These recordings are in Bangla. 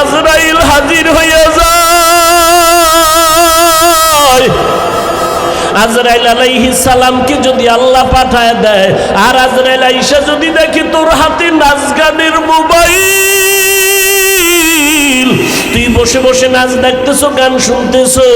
আজরাইল হাজির হইয়া যায়। আজরাইল আলাইহিস সালামকে যদি আল্লাহ পাঠায় দেয়, আর আজরাইল আইসা যদি দেখে তোর হাতে নাচ গানের মোবাইল, তুই বসে বসে নাচ দেখতেছো, গান শুনতেছো,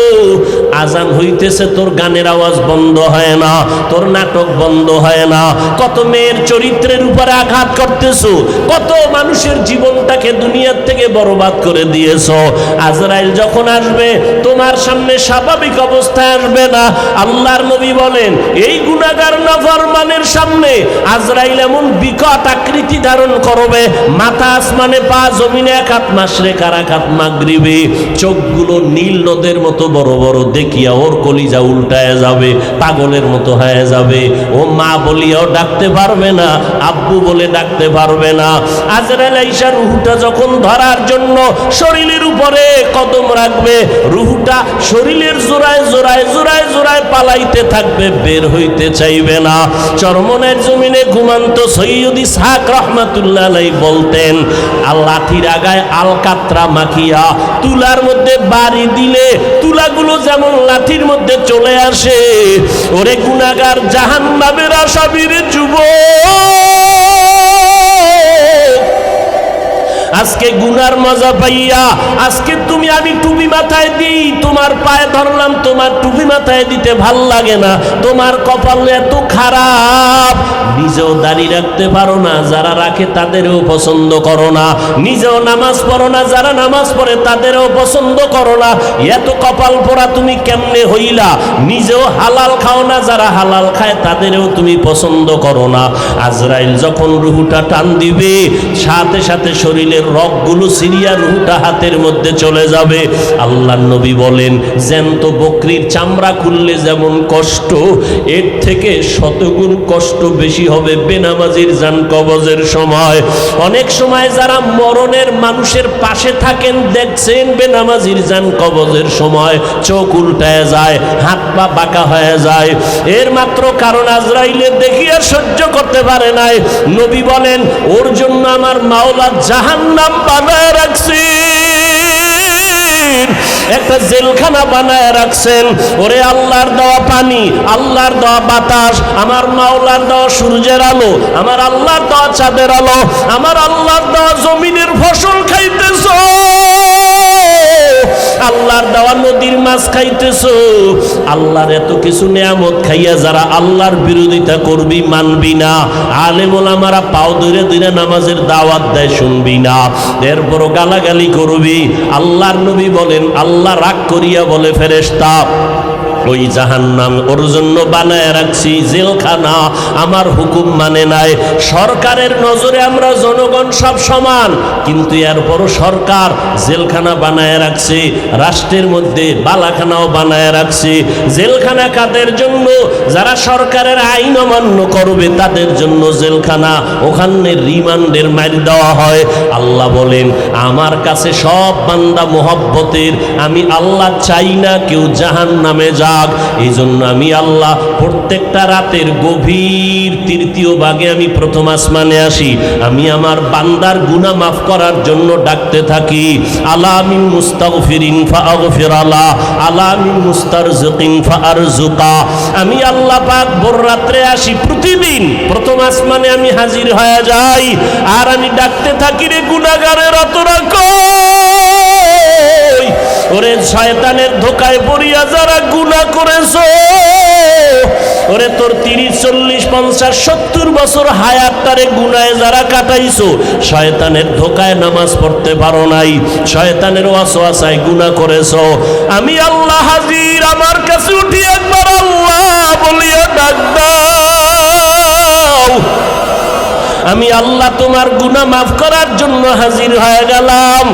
আজান হইতেছে, তোর গানের আওয়াজ বন্ধ হয় না, তোর নাটক বন্ধ হয় না, কত মেয়ের চরিত্রের উপরে আঘাত করতেছো, কত মানুষের জীবনটাকে দুনিয়ার থেকে বরবাদ করে দিয়েছো। আজরাইল যখন আসবে তোমার সামনে স্বাভাবিক অবস্থায় আসবে না। আল্লাহর নবী বলেন এই গুনাহগার নাফরমানের সামনে আজরাইল এমন বিকট আকৃতি ধারণ করবে, মাথা আসমানে, পা জমিনে, এক হাত মাশরিক আর এক হাত মাগরিবে, চোখগুলো নীল নদের মতো বড় বড়, দেখিয়া ওর কলিজা উল্টায় যাবে, পাগলের মতো হয়ে যাবে। ও মা বলিয়াও ডাকতে পারবে না, আব্বু বলে ডাকতে পারবে না। আজরাইল আইসা রুহুটা যখন ধরার জন্য শরীরের উপরে কদম রাখবে, রুহুটা শরীরের জোড়ায় জোড়ায় জোড়ায় জোড়ায় পালাইতে থাকবে, বের হইতে চাইবে না। চরমনের জমিনে ঘুমান্ত সৈয়দ ইসহাক রহমাতুল্লাহ আলাইহি বলতেন, লাঠির আগায় আলকাতরা মাখিয়া তুলার মধ্যে বাড়ি দিলে তুলাগুলো যেমন লাঠির মধ্যে চলে আসে, ওরে গুনাহগার জাহান্নামের আসামির যুবক, আজকে গুনার মজা পাইয়া, আজকে তুমি আমি টুপি মাথায় দিই, তোমার পায়ে ধরলাম, তোমার টুপি মাথায় দিতে ভাল লাগে না, তোমার কপাল এত খারাপ, নিজেও দাড়ি রাখতে পারো না, যারা রাখে তাদেরও পছন্দ করো না, নিজেও নামাজ পড়ো না, যারা নামাজ পড়ে তাদেরও পছন্দ করো না, এত কপাল পোড়া তুমি কেমনে হইলা, নিজেও হালাল খাও না, যারা হালাল খায় তাদেরও তুমি পছন্দ করো না। আজরাইল যখন রুহুটা টান দিবে, সাথে সাথে শরীরের রগগুলো সিরিয়া রুহুটা হাতের মধ্যে চলে যাবে। আল্লাহর নবী বলেন জ্যান্ত বকরির চামড়া খুললে যেমন কষ্ট, এর থেকে শতগুণ কষ্ট বেশি হবে বেনামাজির জান কবজের সময়। অনেক সময় যারা মরণের মানুষের পাশে থাকেন দেখছেন, বেনামাজির জান কবজের সময় চোখ উল্টায় যায়, হাত পা বাঁকা হয়ে যায়, এর মাত্র কারণ আজরাইলের দেখিয়া সহ্য করতে পারে নাই। নবী বলেন ওর জন্য আমার মাওলা জাহান্নাম বানায় রাখছেন, একটা জেলখানা বানায় রাখছেন। ওরে আল্লাহর দেওয়া পানি, আল্লাহর দেওয়া বাতাস, আমার মাওলার দেওয়া সূর্যের আলো, আমার আল্লাহর দেওয়া চাঁদের আলো, আমার আল্লাহর দেওয়া জমিনের ফসল খাইতেছো, আল্লাহর দেওয়া নদীর মাছ খাইতেছো, আল্লাহর এত কিছু নিয়ামত খাইয়া যারা আল্লাহর বিরোধিতা করবি, মানবি না, আলেম ওলামারা পাও ধরে ধরে নামাজের দাওয়াত দেয়, শুনবি না, এরপরও গালাগালি করবি। আল্লাহর নবী বলেন আল্লাহ রাগ করিয়া বলে ফেরেশতা, ওই জাহান্নাম ওর জন্য বানায় রাখছি জেলখানা, আমার হুকুম মানে নাই। সরকারের নজরে আমরা জনগণ সব সমান, কিন্তু এরপরও সরকার জেলখানা বানায় রাখছে, রাষ্ট্রের মধ্যে বালাখানাও বানায় রাখছে। জেলখানা কাদের জন্য? যারা সরকারের আইন অমান্য করবে তাদের জন্য জেলখানা, ওখানে রিমান্ডের মার দেওয়া হয়। আল্লাহ বলেন আমার কাছে সব বান্দা মোহব্বতের, আমি আল্লাহ চাই না কেউ জাহান্নামে যা। এই জন্য আমি আল্লাহ প্রত্যেকটা রাতের গভীর তৃতীয় ভাগে আমি প্রথম আসমানে আসি, আমি আমার বান্দার গুনাহ মাফ করার জন্য ডাকতে থাকি, আলা মিন মুস্তাগফিরিন ফাগফির আলা, আলা মিন মুস্তারজিকিন ফারজুকা। আমি আল্লাহ পাক ভোর রাত্রে আসি, প্রতিদিন প্রথম আসমানে আমি হাজির হয়ে যাই, আর আমি ডাকতে থাকি, রে গুনাহগারেরা তোরা কই? ওরে শয়তানের ধোকায় পড়িয়া যারা গুনাহ করেছো, ওরে তোর 30, 40, 50, 70 বছর হায়াতটারে গুনাহে যারা কাটাইছো, শয়তানের ধোকায় নামাজ পড়তে পারো নাই, শয়তানের ওয়াসওয়াসায় গুনাহ করেছো, আমি আল্লাহ হাজির, আমার কাছে উঠি একবার আল্লাহ বলিয়া ডাক দাও। আমি আল্লাহ তোমার গুনাহ মাফ করার জন্য হাজির হয়ে গেলাম।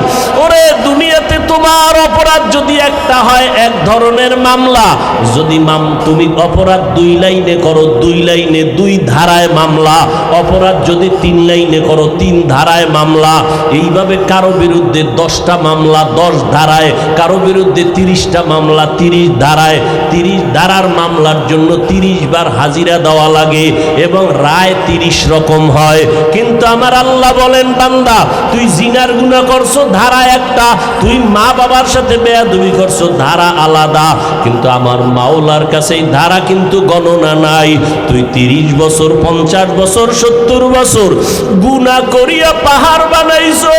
ওরে দুনিয়াতে তোমার অপরাধ যদি একটা হয় এক ধরনের মামলা, যদি তুমি অপরাধ 2 লাইনে করো 2 লাইনে 2 ধারায় মামলা, অপরাধ যদি 3 লাইনে করো 3 ধারায় মামলা। এইভাবে কারো বিরুদ্ধে 10টা মামলা 10 ধারায়, কারো বিরুদ্ধে 30টা মামলা 30 ধারায়। 30 ধারার মামলার জন্য 30 বার হাজিরা দেওয়া লাগে এবং রায় 30 রকম হয়। কিন্তু আমার আল্লাহ বলেন, বান্দা তুই জিনার গুনাহ করছো ধারা একটা, তুই মা বাবার সাথে বেয়াদবি করছো ধারা আলাদা, কিন্তু আমার মাওলার কাছে এই ধারা কিন্তু গণনা নাই। তুই 30 বছর 50 বছর 70 বছর গুনাহ করিয়া পাহাড় বানাইছো।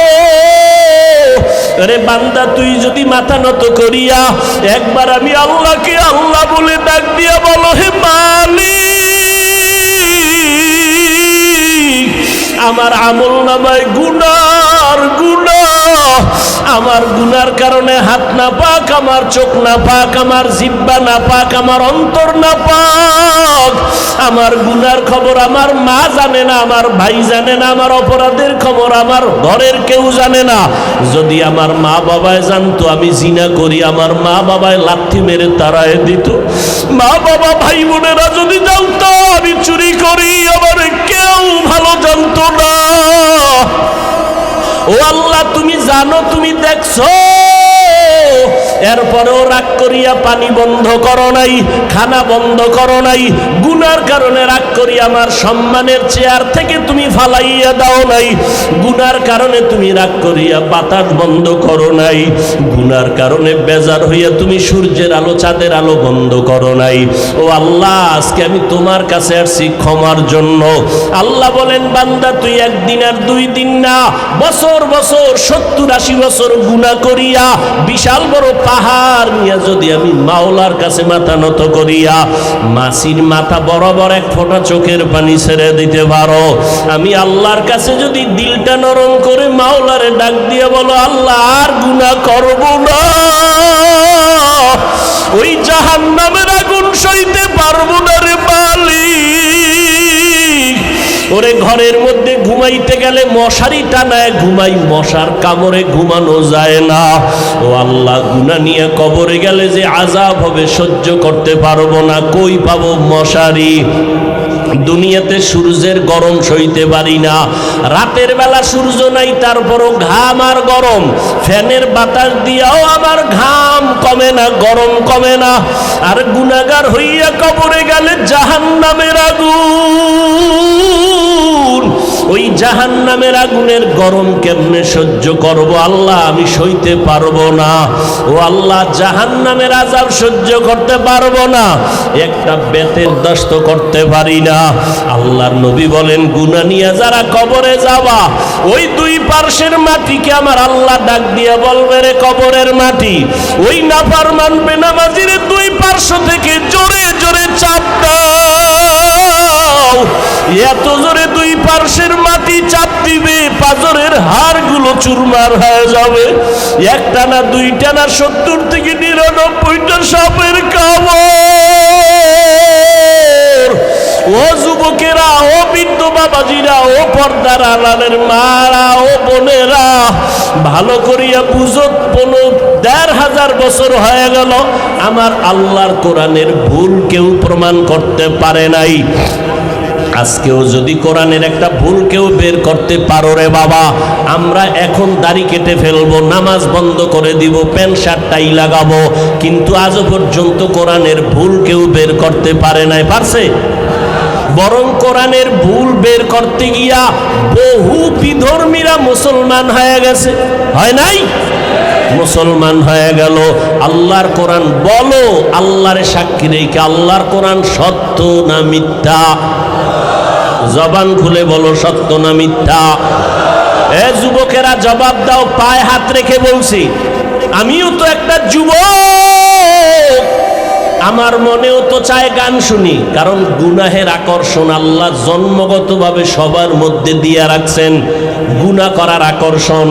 আরে বান্দা তুই যদি মাথা নত করিয়া একবার আমি আল্লাহকে আল্লাহ বলে ডাক দিয়া বলো, হে মালিক আমার আমল নামায় গুনার গুনাহ, আমার গুনার কারণে হাত না পাক, আমার চোখ না পাক, আমার জিহ্বা না পাক, আমার অন্তর না পাক। আমার গুনার খবর আমার মা জানে না, আমার ভাই জানে না, আমার অপরাধের খবর আমার ঘরের কেউ জানে না। যদি আমার মা বাবায় জানতো আমি জিনা করি, আমার মা বাবায় লাথি মেরে তাড়ায় দিত। মা বাবা ভাই বোনেরা যদি জানতো আমি চুরি করি, আমার কেউ ভালো জানতো না। ও আল্লাহ তুমি জানো, তুমি দেখছো, এরপরেও রাগ করিয়া পানি বন্ধ করো নাই, খানা বন্ধ করো নাই। গুনার কারণে রাগ করি আমার সম্মানের চেয়ার থেকে তুমি ফালাইয়া দাও নাই। গুনার কারণে তুমি রাগ করিয়া বাতাস বন্ধ করো নাই। গুনার কারণে বেজার হইয়া তুমি সূর্যের আলো চাঁদের আলো বন্ধ করো নাই। ও আল্লাহ আজকে আমি তোমার কাছে আসছি ক্ষমার জন্য। আল্লাহ বলেন, বান্দা তুই একদিন আর 2 দিন না, বছর বছর 70-80 বছর গুনাহ করিয়া বিশাল বড় পাহাড় নিয়ে যদি আমি মাওলার কাছে মাথা নত করিয়া মাসির মাথা বরাবর 1 ফোঁটা চোখের পানি ছেড়ে দিতে পারো, আমি আল্লাহর কাছে যদি দিলটা নরম করে মাওলারে ডাক দিয়ে বলো, আল্লাহ আর গুনাহ করব না, ওই জাহান্নামের আগুন সইতে পারবো না রে মালিক। ওরে ঘরের মধ্যে ঘুমাইতে গেলে মশারি টানায় ঘুমাই, মশার কামড়ে ঘুমানো যায় না। ও আল্লাহ গুনাহ নিয়ে কবরে গেলে যে আযাব হবে সহ্য করতে পারবো না, কই পাবো মশারি? দুনিয়াতে সূর্যের গরম সইতে পারি না, রাতের বেলা সূর্য নাই তারপরও ঘাম আর গরম, ফ্যানের বাতাস দিয়াও আমার ঘাম কমে না, গরম কমে না। আর গুনাহগার হইয়া কবরে গেলে জাহান্নামের আগুন, ওই জাহান্নামের আগুনের গরম কেমনে সহ্য করব আল্লাহ? আমি সইতে পারবো না। ও আল্লাহ জাহান্নামের আযাব সহ্য করতে পারবো না, একটা বেতের দস্ত করতে পারি না। আল্লাহর নবী বলেন, গুনাহ নিয়ে যারা কবরে যাবা ওই 2 পার্শ্বের মাটিকে আমার আল্লাহ ডাক দিয়ে বলবে, রে কবরের মাটি ওই নাফরমান বেনামাজির 2 পার্শ্ব থেকে জোরে জোরে চাপ দাও। এত জোরে 2 পার্শ্বের মাটি চাপ দিবে পাজরের হাড়গুলো চুরমার হয়ে যাবে। একটা না 2টা না 70 থেকে 99টা সাপের কামড়। ও যুবকেরা, ও বৃদ্ধ বাবাজিরা, ও পর্দার আড়ালের মারা, ও বোনেরা, ভালো করিয়া বুঝো, 15,000 বছর হয়ে গেল আমার আল্লাহর কোরআনের ভুল কেউ প্রমাণ করতে পারে নাই। আজকেও যদি কোরআনের একটা ভুল কেউ বের করতে পারো রে বাবা, আমরা এখন দাড়ি কেটে ফেলবো, নামাজ বন্ধ করে দিব, প্যান্ট শার্ট টাই লাগাবো, কিন্তু আজও পর্যন্ত কোরআনের ভুল কেউ বের করতে পারে নাই। পারছে? বরং কোরআনের ভুল বের করতে গিয়া বহু বিধর্মীরা মুসলমান হয়ে গেছে, হয় নাই? মুসলমান হয়ে গেল। আল্লাহর কোরআন বলো, আল্লাহর সাক্ষী রেখে, আল্লাহর কোরআন সত্য না মিথ্যা? জবান খুলে বলো, সত্য না মিথ্যা? এ যুবকেরা জবাব দাও, পায়ে হাত রেখে বলছি, আমিও তো একটা যুবক, আমার মনেও তো চায় গান শুনি, কারণ গুনাহের আকর্ষণ আল্লাহ জন্মগতভাবে সবার মধ্যে দিয়ে রাখছেন। গুনাহ করার আকর্ষণ,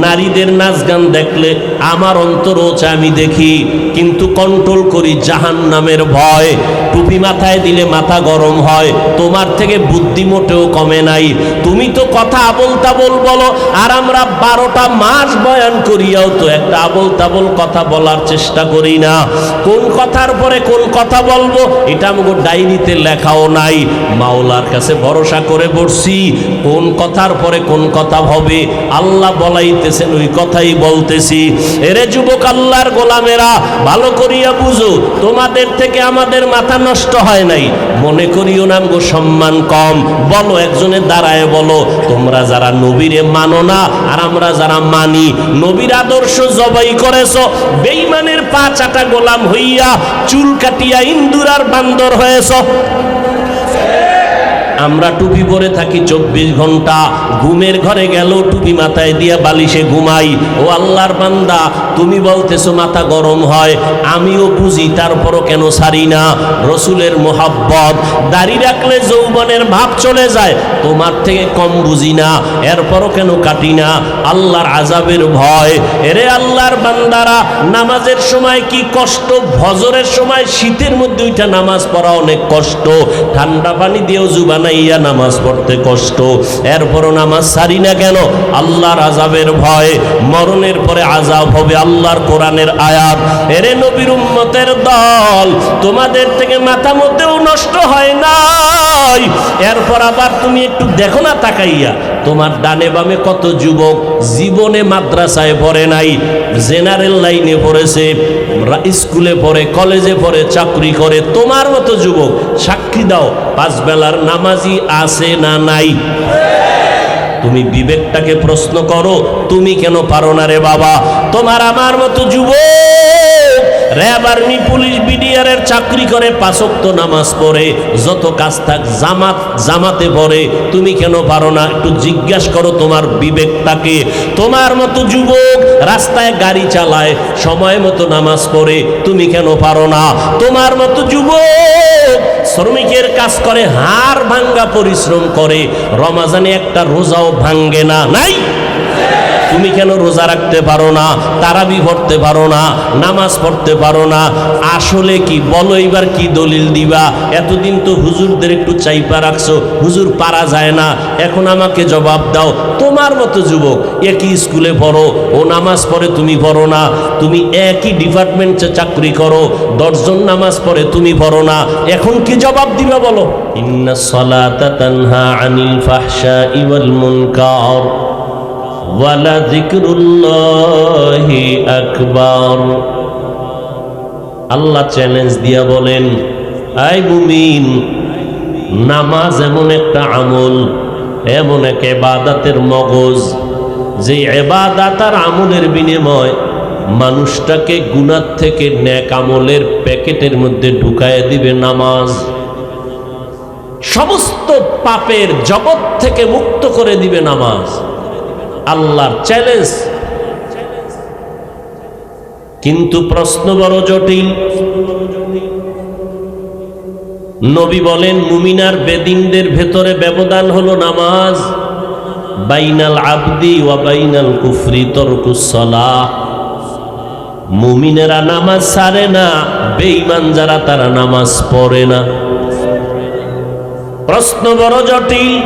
নারীদের নাচ গান দেখলে আমার অন্তরও চায় আমি দেখি, কিন্তু কন্ট্রোল করি জাহান্নামের ভয়। টুপি মাথায় দিলে মাথা গরম হয়, তোমার থেকে বুদ্ধি মোটেও কমে নাই। তুমি তো কথা আবোল তাবোল বলো, আর আমরা 12টা মাস বয়ান করিয়াও তো একটা আবোল তাবোল কথা বলার চেষ্টা করি না। কোন কথার পরে কোন কথা বলবো এটা আমাকে ডায়েরিতে লেখাও নাই। মাওলার কাছে ভরসা করে বসছি, কোন কথার পরে কোন কথা হবে আল্লাহ বলাইতেছেন ওই কথাই বলতেছি। এরে যুবক আল্লাহর গোলামেরা, ভালো করিয়া বুঝো, তোমাদের থেকে আমাদের মাথা নষ্ট হয় নাই। মনে করিও না গো সম্মান কম। বলো, একজনের দাঁড়ায় বলো, তোমরা যারা নবীরে মানো না আর আমরা যারা মানি, নবীর আদর্শ জবাই করেছো, বেঈমানের পা চাটা গোলাম হইয়া চুল কাটিয়া ইন্দুর আর বান্দর হয়েছো। আমরা টুপি পরে থাকি 24 ঘন্টা, ঘুমের ঘরে গেল টুপি মাথায় দিয়া বালিশে ঘুমাই। ও আল্লাহর বান্দা, তুমি বলতেছো মাথা গরম হয়, আমিও বুঝি, তারপরও কেন ছাড়ি না? রসুলের মোহাব্বত, দাড়ি রাখলে যৌবনের ভাব চলে যায়, তোমার থেকে কম বুঝি না, এরপরও কেন কাটি না? আল্লাহর আযাবের ভয়। এরে আল্লাহর বান্দারা, নামাজের সময় কি কষ্ট! ফজরের সময় শীতের মধ্যে ওইটা নামাজ পড়া অনেক কষ্ট, ঠান্ডা পানি দিয়েও জুবান ইয়া নামাজ পড়তে কষ্ট, এরপরও নামাজ ছাড়ি না কেন? আল্লাহর আযাবের ভয়। মরণের পরে আযাব হবে, আল্লাহর কোরআনের আয়াত। এরে নবীর উম্মতের দল, তোমাদের থেকে মাথা মতেও নষ্ট হয় নাই। এরপর আবার তুমি একটু দেখো না তাকাইয়া, তোমার ডানে বামে কত যুবক জীবনে মাদ্রাসায় পড়ে নাই, জেনারেল লাইনে পড়েছে, স্কুলে পড়ে, কলেজে পড়ে, চাকরি করে। তোমার মতো যুবক, সাক্ষী দাও, 5 বেলার নামাজি আছে না নাই? তুমি বিবেকটাকে প্রশ্ন করো, তুমি কেন পারো না রে বাবা? তোমার আমার মতো যুবক র্যাব, আর্মি, পুলিশ, বিডিআরের চাকরি করে, 5 ওয়াক্ত নামাজ পড়ে, যত কাজ থাক জামাতে পড়ে, তুমি কেন পারো না? একটু জিজ্ঞাসা করো তোমার বিবেকটাকে। তোমার মতো যুবক রাস্তায় গাড়ি চালায়, সময় মতো নামাজ পড়ে, তুমি কেন পারো না? তোমার মতো যুবক শ্রমিকের কাজ করে, হাড় ভাঙ্গা পরিশ্রম করে, রমাজানে একটা রোজাও ভাঙ্গে না, নাই? তুমি কেন রোজা রাখতে পারো না? তারাবি পড়তে পারো না? নামাজ পড়তে পারো না? আসলে কি বলো, এবার কি দলিল দিবা? এতদিন তো হুজুরদের একটু চাইপা রাখছো, হুজুর পারা যায় না, এখন আমাকে জবাব দাও। তোমার মতো যুবক একই স্কুলে পড়ো, ও নামাজ পড়ে, তুমি পড়ো না। তুমি একই ডিপার্টমেন্টে চাকরি করো, 10 জন নামাজ পড়ে, তুমি পড়ো না। এখন কি জবাব দিবা বলো? ইন্নাস সালাতা তানহা আনিল ফাহশাই ওয়াল মুনকার ওয়ালা যিকরুল্লাহি আকবার। আল্লাহ চ্যালেঞ্জ দিয়া বলেন, আই মুমিন, নামাজ এমন একটা আমল, এমন এক ইবাদতের মগজ, যে ইবাদত আর আমলের বিনিময় মানুষটাকে গুনাহ থেকে নেক আমলের প্যাকেটের মধ্যে ঢুকায় দিবে নামাজ। সমস্ত পাপের জগৎ থেকে মুক্ত করে দিবে নামাজ। আল্লাহর চ্যালেঞ্জ। কিন্তু প্রশ্ন বড় জটিল। নবী বলেন, মুমিনার বেদিনদের ভেতরে ব্যবধান হলো নামাজ। বাইনাল আবদি ওয়া বাইনাল কুফরি তরকুস সালাহ। মুমিনেরা নামাজ ছাড়ে না, বেঈমান যারা তারা নামাজ পড়ে না। প্রশ্ন বড় জটিল।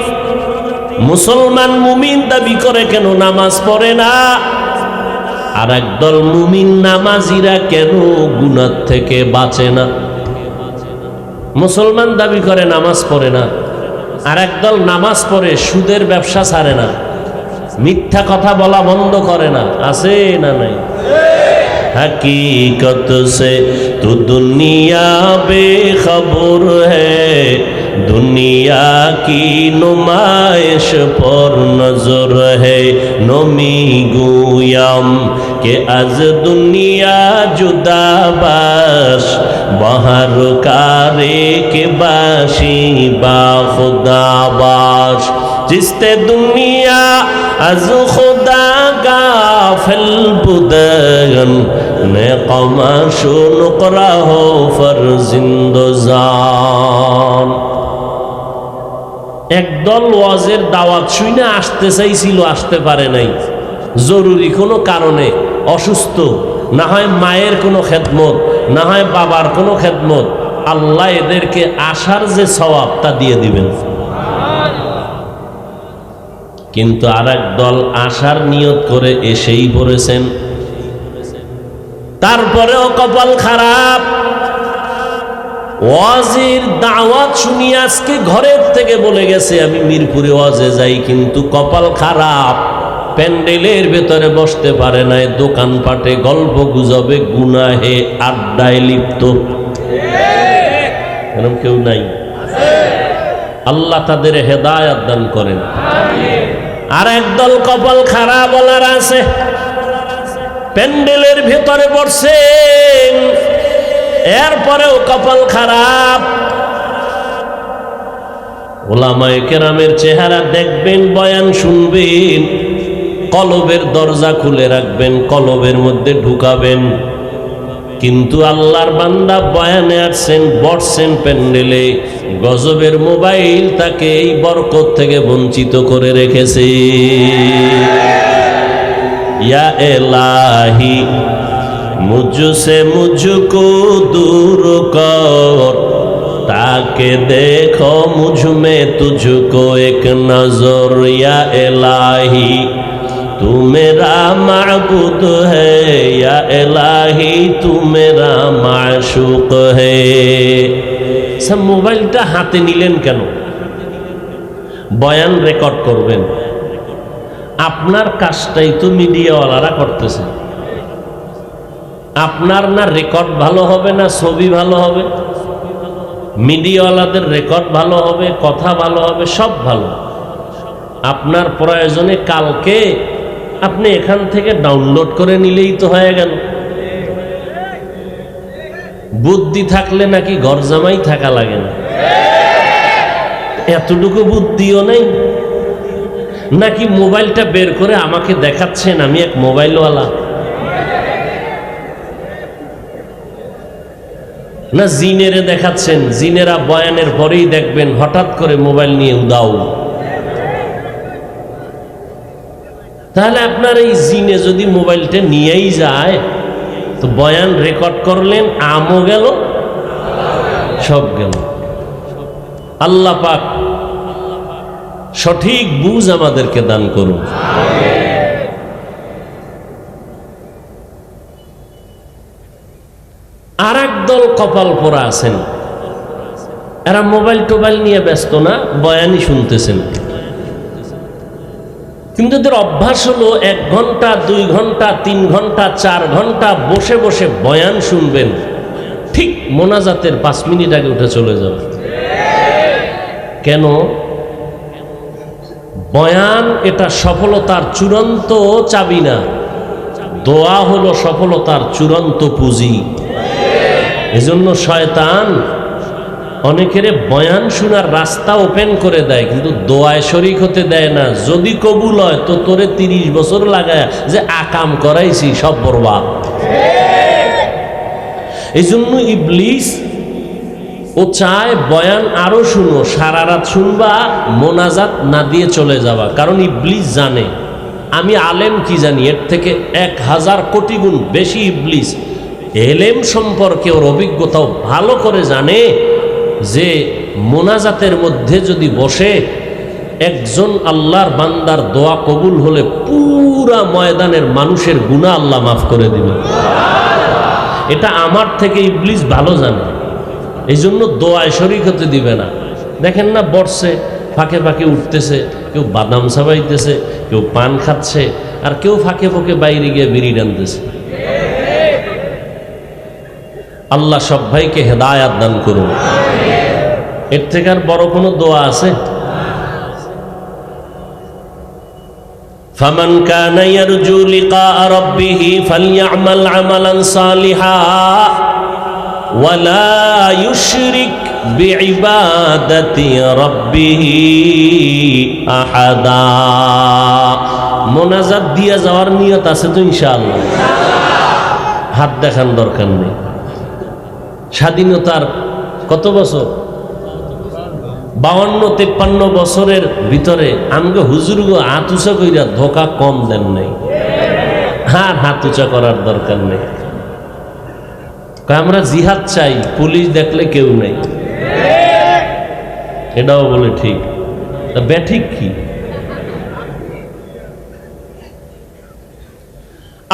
মুসলমান মুমিন দাবি করে, কেন নামাজ পড়ে না? আর একদল মুমিন নামাজিরা কেন গুনাহ থেকে বাঁচে না? মুসলমান দাবি করে নামাজ পড়ে না, আর একদল নামাজ পড়ে সুদের ব্যবসা ছাড়ে না, মিথ্যা কথা বলা বন্ধ করে না। আছে না নাই? हकीकत से तो दुनिया बेखबर है, दुनिया की नुमाइश पर नजर है। नमी गुयाम के अज दुनिया जुदा बाश, बाहर कारे के बाशी बा खुदा बाश। जिसते दुनिया अज खुदा गाफिल बुदन ने कमाशो नुकरा हो फरजिंदोजान। একদল ওয়াজের দাওয়াত শুনে আসতে চাইছিল, আসতে পারে নাই। জরুরি কোনো কারণে অসুস্থ, না হয় মায়ের কোনো খেদমত, না হয় বাবার কোনো খেদমত, আল্লাহ এদেরকে আসার যে সওয়াব তা দিয়ে দিবেন। কিন্তু আরেক দল আসার নিয়ত করে এসেই পড়েছেন, তারপরেও কপাল খারাপ। ওয়াজির দাওয়াত শুনি আজকে ঘরের থেকে বলে গেছে আমি মিরপুরে ওয়াজে যাই, কিন্তু কপাল খারাপ, প্যান্ডেলের ভেতরে বসতে পারে নাই, দোকানপাটে গল্প গুজবে গুনাহে আড্ডায় লিপ্ত। এরকম কেউ নাই? আল্লাহ তাদের হেদায়েত দান করেন। আর একদল কপাল খারাপ বলার আছে, প্যান্ডেলের ভেতরে বসছেন, এরপরেও কপাল খারাপ। ওলামায়ে কেরামের চেহারা দেখবেন, বয়ান শুনবেন, কলবের দরজা খুলে রাখবেন, কলবের মধ্যে ঢুকাবেন। কিন্তু আল্লাহর বান্দা বয়ানে আসছেন, বসছেন প্যান্ডেলে, গজবের মোবাইল তাকে এই বরকত থেকে বঞ্চিত করে রেখেছে। ইয়া এলাহি মুঝসে মুঝকো দূর কর, তাকে দেখো মুঝ মে তুঝকো এক নজর। ইয়া এলাহি तू मेरा माबूद है, या इलाही तू मेरा माशूक है। सब মোবাইলটা হাতে নিলেন কেন? বয়ান রেকর্ড করবেন, আপনার কাজটাই তো মিডিয়াওয়ালারা করতেছে। আপনার না রেকর্ড ভালো হবে, না ছবি ভালো হবে, মিডিয়াওয়ালাদের রেকর্ড ভালো হবে, কথা ভালো হবে, সব ভালো। আপনার প্রয়োজনে কালকে আপনি এখান থেকে ডাউনলোড করে নিলেই তো হয়ে গেল। বুদ্ধি থাকলে নাকি ঘর জামাই থাকা লাগে না? এতটুকু বুদ্ধিও নেই নাকি? মোবাইলটা বের করে আমাকে দেখাচ্ছেন আমি এক মোবাইলওয়ালা, না জিনেরে দেখাচ্ছেন? জিনেরা বয়ানের পরেই দেখবেন হঠাৎ করে মোবাইল নিয়ে উদাও। তাহলে আপনার এই জিনে যদি মোবাইলটা নিয়েই যায়, তো বয়ান রেকর্ড করলেন, আমও গেল, সব গেল। আল্লাহ পাক সঠিক বুঝ আমাদেরকে দান করুন। আর একদল কপাল পোড়া আছেন, এরা মোবাইল টোবাইল নিয়ে ব্যস্ত না, বয়ানই শুনতেছেন। কিন্তু এদের অভ্যাস হলো 1 ঘন্টা 2 ঘন্টা 3 ঘন্টা 4 ঘন্টা বসে বসে বয়ান শুনবেন, ঠিক মোনাজাতের 5 মিনিট আগে উঠে চলে যাবে। কেন? বয়ান এটা সফলতার চূড়ান্ত চাবি না, দোয়া হলো সফলতার চূড়ান্ত পুঁজি। এজন্য শয়তান অনেকের বয়ান শোনার রাস্তা ওপেন করে দেয়, কিন্তু দোয়ায় শরীক হতে দেয় না। যদি কবুল হয় তো তোরে 30 বছর লাগায় যে আকাম করাইছি সব বরবাদ। এই জন্য ইবলিস ও চায় বয়ান আরো শুনো, সারা রাত শুনবা, মোনাজাত না দিয়ে চলে যাবা। কারণ ইবলিস জানে আমি আলেম কি জানি, এর থেকে 1000 কোটি গুণ বেশি ইবলিস এলেম সম্পর্কে ওর অভিজ্ঞতাও ভালো করে জানে যে মোনাজাতের মধ্যে যদি বসে একজন আল্লাহর বান্দার দোয়া কবুল হলে পুরা ময়দানের মানুষের গুনাহ আল্লাহ মাফ করে দিবেন। এটা আমার থেকে ইবলিস ভালো জানে, এই জন্য দোয়ায় শরীক হতে দিবে না। দেখেন না, বসছে ফাঁকে ফাঁকে উঠতেছে, কেউ বাদাম চাবাইতেছে, কেউ পান খাচ্ছে, আর কেউ ফাঁকে ফাঁকে বাইরে গিয়ে বিড়ি টানতেছে। আল্লাহ সব ভাইকে হেদায়াত দান করুন। এর থেকে আর বড় কোনো দোয়া আছে? ফামান কানা ইয়ারজু লিকা রাব্বিহি ফালইআমাল আমালান সালিহা ওয়ালা ইউশরিক বিইবাদাতি রাব্বিহি আহাদা। মোনাজাত দিয়া যাওয়ার নিয়ত আছে তো ইনশাআল্লাহ? হাত দেখান দরকার নেই। স্বাধীনতার কত বছর? 52-53 বছরের ভিতরে আমগো হুজুরগো হাত উঁচা কইরা ধোকা কম দেন নাই। আর হাত উঁচা করার দরকার নেই। আমরা জিহাদ চাই, পুলিশ দেখলে কেউ নেই, এটাও বলে ঠিক। ব্যাঠিক কি?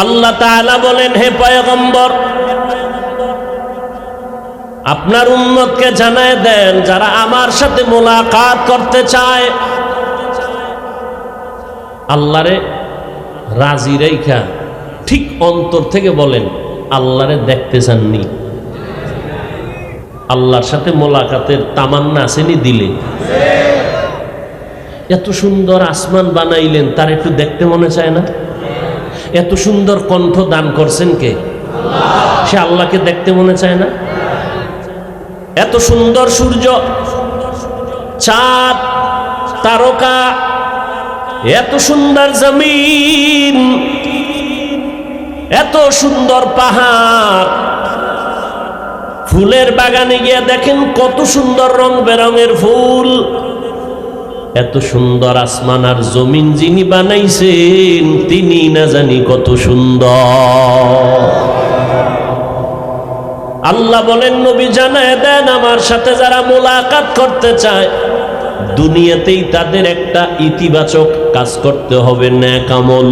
আল্লাহ তাআলা বলেন, হে পয়গম্বর, আপনার উম্মতকে জানায় দেন, যারা আমার সাথে মোলাকাত করতে চায়, আল্লাহরে রাজি রেখা ঠিক অন্তর থেকে বলেন, আল্লাহরে দেখতে চাননি? আল্লাহর সাথে মোলাকাতের তামান্না আসেনি দিলে? এত সুন্দর আসমান বানাইলেন, তার একটু দেখতে মনে চায় না? এত সুন্দর কণ্ঠ দান করছেন কে? সে আল্লাহকে দেখতে মনে চায় না? এত সুন্দর সূর্য, চাঁদ, তারকা, এত সুন্দর জমিন, এত সুন্দর পাহাড়, ফুলের বাগানে গিয়ে দেখেন কত সুন্দর রং বেরঙের ফুল। এত সুন্দর আসমান আর জমিন যিনি বানাইছেন, তিনি না জানি কত সুন্দর। আল্লাহ বলেন, নবী জানায় দেন, আমার সাথে যারা মোলাকাত করতে চায়, দুনিয়াতেই তাদের একটা ইতিবাচক কাজ করতে হবে, নেক আমল।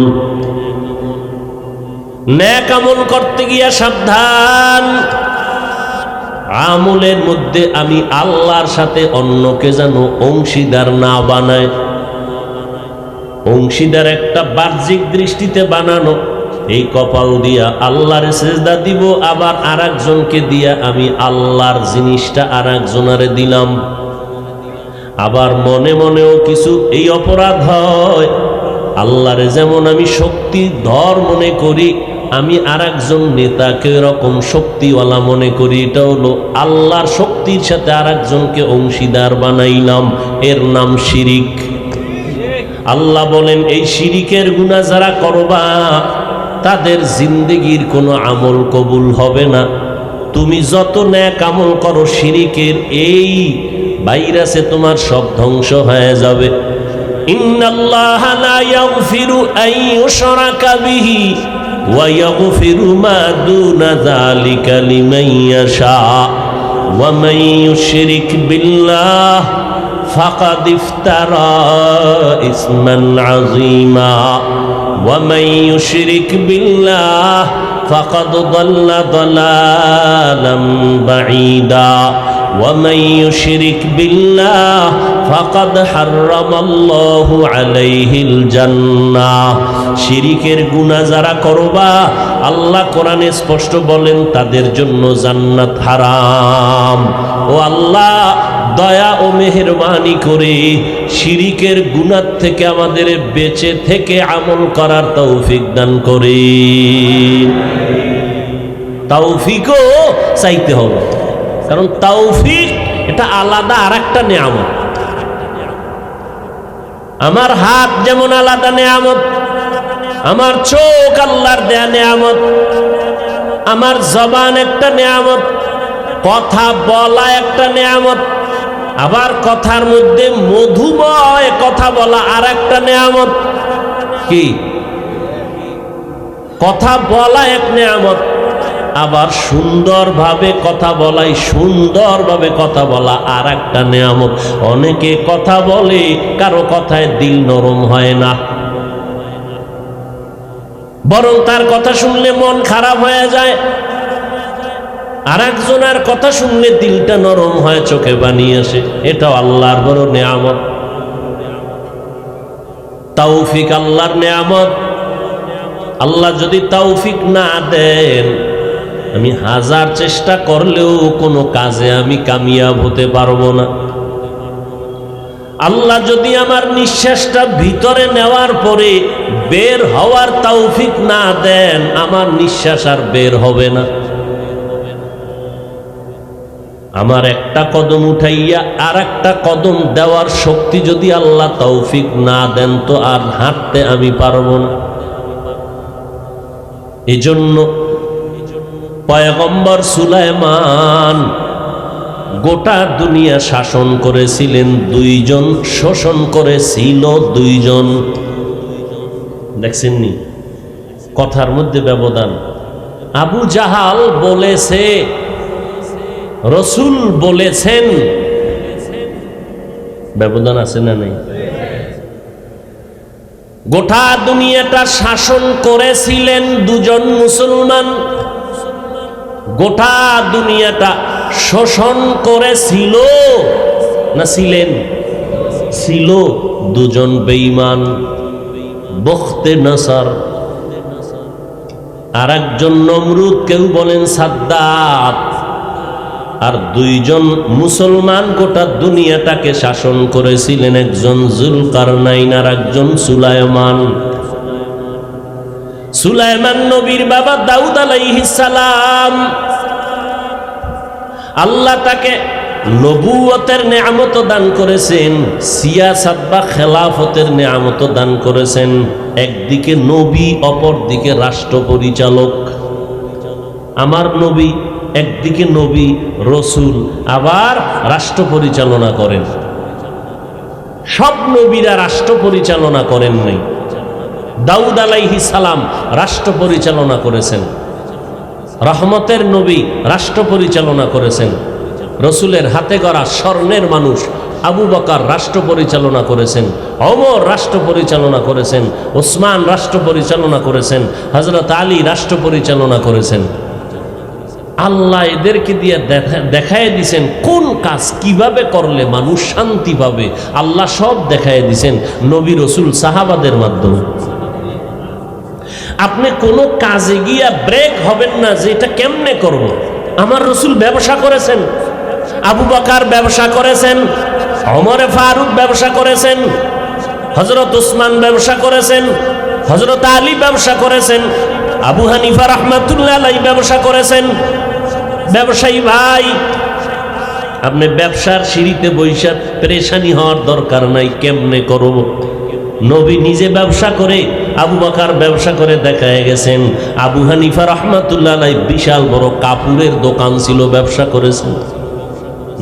নেক আমল করতে গিয়া সাবধান, আমলের মধ্যে আমি আল্লাহর সাথে অন্যকে যেন অংশীদার না বানায়। অংশীদার একটা বাহ্যিক দৃষ্টিতে বানানো, এই কপাল দিয়া আল্লাহর সেজদা দিব, আবার আর একজনকে দিয়া আমি আল্লাহর জিনিসটা আর একজনারে দিলাম। আবার মনে মনেও কিছু এই অপরাধ হয়, আল্লাহরে যেমন আমি শক্তিধর মনে করি, আমি আর একজন নেতাকে এরকম শক্তিওয়ালা মনে করি। এটা হলো আল্লাহর শক্তির সাথে আর একজনকে অংশীদার বানাইলাম, এর নাম শিরিক। আল্লাহ বলেন, এই শিরিকের গুনাহ যারা করবা, তাদের জিন্দেগির কোনো আমল কবুল হবে না। তুমি যত নেক আমল করো, শিরিকের এই ভাইরাসে তোমার সব ধ্বংস হয়ে যাবে। ইন্নাল্লাহা লা ইয়াগফিরু আন ইউশরাকা বিহি ওয়া ইয়াগফিরু মা দুনা যালিকা লিমান ইয়াশা ওয়া মান ইউশরিক বিল্লাহ ফাকাদ ইফতারা ইসমান আযীমা ওয়া মান ইউশরিক বিল্লাহ ফাকাদ দাল্লা দালালাম বাঈদা ومن يشرك بالله فقد حرم الله عليه الجنة। শিরিকের গুনাহ যারা করবা, আল্লাহ কোরআনে স্পষ্ট বলেন, তাদের জন্য জান্নাত হারাম। ও আল্লাহ, দয়া ও মেহেরবানি করে শিরিকের গুনাহ থেকে আমাদের বেঁচে থেকে আমল করার তৌফিক দান করেন। তৌফিকও চাইতে হবে, কারণ তৌফিক এটা আলাদা আর একটা নেয়ামত। আমার হাত যেমন আলাদা নেয়ামত, আমার চোখ আল্লাহর দেয়া নেয়ামত, আমার জবান একটা নেয়ামত, কথা বলা একটা নেয়ামত, আবার কথার মধ্যে মধুময় কথা বলা আর একটা নেয়ামত। কি? কথা বলা এক নেয়ামত, আবার সুন্দরভাবে কথা বলাই, সুন্দরভাবে কথা বলা আর একটা নেয়ামত। অনেকে কথা বলে, কারো কথায় দিল নরম হয় না, বরং তার কথা শুনলে মন খারাপ হয়ে যায়। আর একজনের কথা শুনলে দিলটা নরম হয়, চোখে পানি আসে। এটাও আল্লাহর বড় নেয়ামত। তৌফিক আল্লাহর নেয়ামত। আল্লাহ যদি তৌফিক না দেন, আমি হাজার চেষ্টা করলেও কোনো কাজে আমি কামিয়াব হতে পারবো না। আল্লাহ যদি আমার নিঃশ্বাসটা ভিতরে নেওয়ার পরে বের হওয়ার তৌফিক না দেন, আমার নিঃশ্বাস আর বের হবে না। আমার একটা কদম উঠাইয়া আর একটা কদম দেওয়ার শক্তি যদি আল্লাহ তৌফিক না দেন, তো আর হাঁটতে আমি পারবো না। এজন্য পয়গম্বর সুলাইমান গোটা দুনিয়া শাসন করেছিলেন, দুইজন শোষণ করেছিল, দুইজন। দেখছেননি? কথার মধ্যে ব্যবধান। আবু জাহাল বলেছে, রসুল বলেছেন, ব্যবধান আছে না নেই? গোটা দুনিয়াটা শাসন করেছিলেন দুজন মুসলমান, গোটা দুনিয়াটা শোষণ করেছিল না ছিলেন? ছিল দুজন বেঈমান, বখতে নাসার আর একজন নমরুদ, কেউ বলেন সাদ্দাত। আর দুইজন মুসলমান গোটা দুনিয়াটাকে শাসন করেছিলেন, একজন জুলকারনাইন আর একজন সুলাইমান। সুলাইমান নবীর বাবা দাউদ আলাইহিস সালাম, আল্লাহ তাকে নবুয়তের নেয়ামত দান করেছেন, সিয়াসাত বা খেলাফতের নেয়ামত দান করেছেন। একদিকে নবী, অপর দিকে রাষ্ট্র পরিচালক। আমার নবী একদিকে নবী রসুল, আবার রাষ্ট্র পরিচালনা করেন। সব নবীরা রাষ্ট্র পরিচালনা করেন নাই। দাউদ আলাইহিস সালাম রাষ্ট্র পরিচালনা করেছেন, রহমতের নবী রাষ্ট্র পরিচালনা করেছেন। রসুলের হাতে গড়া স্বর্ণের মানুষ আবু বকর রাষ্ট্র পরিচালনা করেছেন, ওমর রাষ্ট্র পরিচালনা করেছেন, ওসমান রাষ্ট্র পরিচালনা করেছেন, হযরত আলী রাষ্ট্র পরিচালনা করেছেন। আল্লাহ এদেরকে দিয়ে দেখায় দিছেন কোন কাজ কিভাবে করলে মানুষ শান্তি পাবে। আল্লাহ সব দেখায় দিছেন নবী, রসুল, সাহাবাদের মাধ্যমে। আপনি কোনো কাজে গিয়া ব্রেক হবেন না যে এটা কেমনে করব। আমার রসুল ব্যবসা করেছেন, আবু বকর ব্যবসা করেছেন, ওমরে ফারুক ব্যবসা করেছেন, হযরত ওসমান ব্যবসা করেছেন, হযরত আলী ব্যবসা করেছেন, আবু হানিফা রাহমাতুল্লাহ আলাইহি ব্যবসা করেছেন। ব্যবসায়ী ভাই, আপনি ব্যবসার সিঁড়িতে বৈশা পেরেশানি হওয়ার দরকার নাই কেমনে করব। নবী নিজে ব্যবসা করে, আবু বকর ব্যবসা করে দেখায় গেছেন। আবু হানিফা রাহমাতুল্লাহ আলাইহি বিশাল বড় কাপড়ের দোকান ছিল, ব্যবসা করেছেন।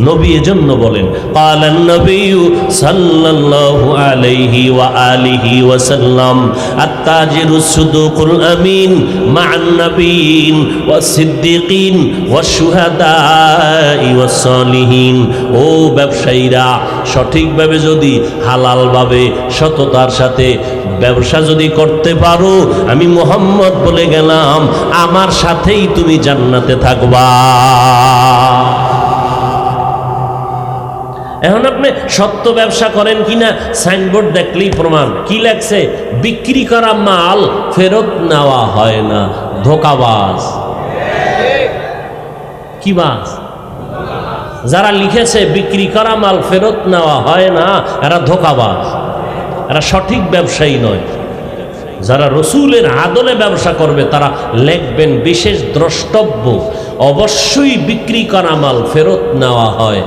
নবী এজন্য বলেন, ক্বালান নবিয়্যু সাল্লাল্লাহু আলাইহি ওয়া আলিহি ওয়া সাল্লাম, আত-তাজিরুস সুদুকুল আমিন মা'আন নাবিয়্যিন ওয়াস সিদ্দিকিন ওয়াশ শুহাদাই ওয়াস সালিহিন। ও ব্যবসায়ীরা, সঠিকভাবে যদি হালালভাবে সততার সাথে ব্যবসা যদি করতে পারো, আমি মুহাম্মদ বলে গেলাম, আমার সাথেই তুমি জান্নাতে থাকবা। এখন আপনি সত্য ব্যবসা করেন কিনা সাইনবোর্ড দেখলেই প্রমাণ। কি লেখছে? বিক্রি করা মাল ফেরত নেওয়া হয় না, ধোঁকাবাজ। কি বাজ? যারা লিখেছে বিক্রি করা মাল ফেরত নেওয়া হয় না, এরা ধোঁকাবাজ, এরা সঠিক ব্যবসায়ী নয়। যারা রসুলের আদলে ব্যবসা করবে তারা লিখবেন বিশেষ দ্রষ্টব্য, অবশ্যই বিক্রি করা মাল ফেরত নেওয়া হয়।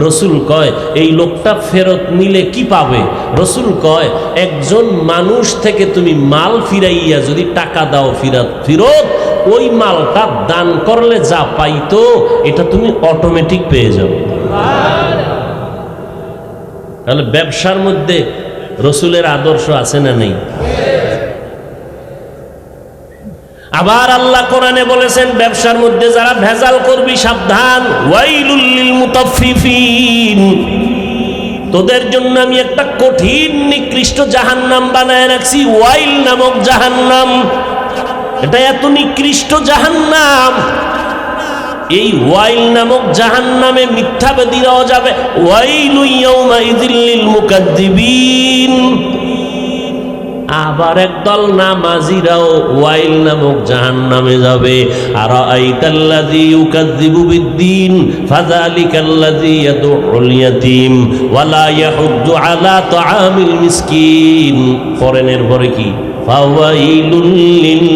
রসুল কয় এই লোকটা ফেরত নিলে কি পাবে? রসুল কয় একজন মানুষ থেকে তুমি মাল ফিরাইয়া যদি টাকা দাও ফিরত, ওই মালটা দান করলে যা পাইতো এটা তুমি অটোমেটিক পেয়ে যাবে। তাহলে ব্যবসার মধ্যে রসুলের আদর্শ আছে না নেই? আবার আল্লাহ কোরআনে বলেছেন, ব্যবসার মধ্যে যারা ভেজাল করবি সাবধান, ওয়াইলুল লিল মুতাফফিফিন, তোদের জন্য আমি একটা কঠিন নিকৃষ্ট জাহান্নাম বানায় রাখছি। ওয়াইল নামক জাহান্নাম, এটা এত নিকৃষ্ট জাহান্নাম, এই ওয়াইল নামক জাহান্নামে মিথ্যাবাদীরাও যাবে। ওয়াইলু ইয়াউমাইযিল লিল মুকাদ্দিবিন, আবার একদল নামাজিরাও ওয়াইল নামক জাহান্নামে যাবে। আর আইতাল্লাযী ইউকাযযিবু বিদ্দীন ফাযালিকাল্লাযী ইয়াদউল ইয়াতীম ওয়া লা ইয়াহুদ্দু আলা তাআমিল মিসকিন। পরের পরে কি? ফাওয়াইলুল লিল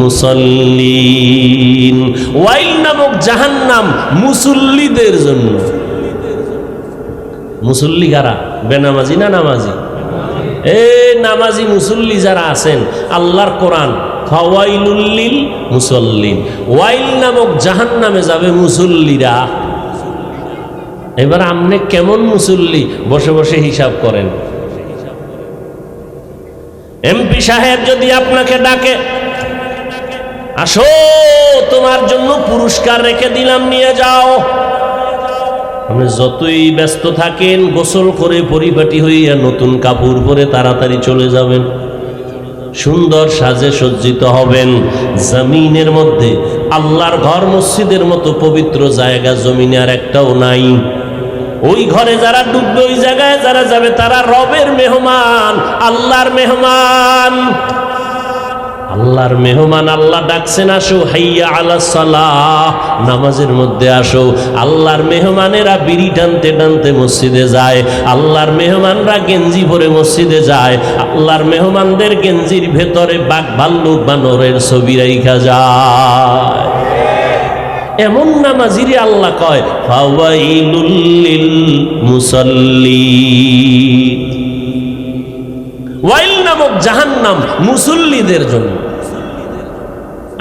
মুসাল্লিন, ওয়াইল নামক জাহান্নাম মুসল্লিদের জন্য। মুসল্লি কারা? বেনামাজি না নামাজি? নামাজি মুসল্লি যারা আছেন, আল্লাহর কোরআন ফাওয়াইলুল লিল মুসাল্লিন, ওয়াইল নামক জাহান্নামে যাবে মুসল্লিরা। এবার আপনি কেমন মুসল্লি বসে বসে হিসাব করেন। এমপি সাহেব যদি আপনাকে ডাকে, আসো তোমার জন্য পুরস্কার রেখে দিলাম, নিয়ে যাও। আপনি যতই ব্যস্ত থাকেন, গোসল করে পরিপাটি হইয়া নতুন কাপড় পরে তাড়াতাড়ি চলে যাবেন, সুন্দর সাজে সজ্জিত হবেন। জমিনের মধ্যে আল্লাহর ঘর মসজিদের মতো পবিত্র জায়গা জমিনে আর একটাও নাই। ওই ঘরে যারা ডুববে, ওই জায়গায় যারা যাবে, তারা রবের মেহমান, আল্লাহর মেহমান। আল্লাহর মেহমান, আল্লাহ ডাকছেন, আসো হাইয়া আলাস সালাহ, নামাজের মধ্যে আসো। আল্লাহর মেহমানেরা বিড়ি টানতে টানতে মসজিদে যায়, আল্লাহর মেহমানরা গেঞ্জি পরে মসজিদে যায়, আল্লাহর মেহমানদের গেঞ্জির ভেতরে বাঘ ভাল্লুক বানরের ছবি রাইখা যায়। এমন নামাজিরে আল্লাহ কয় ফাওয়াইলুল লিল মুসাল্লিন, ওয়াইল নামক জাহান্নাম মুসল্লিদের জন্য।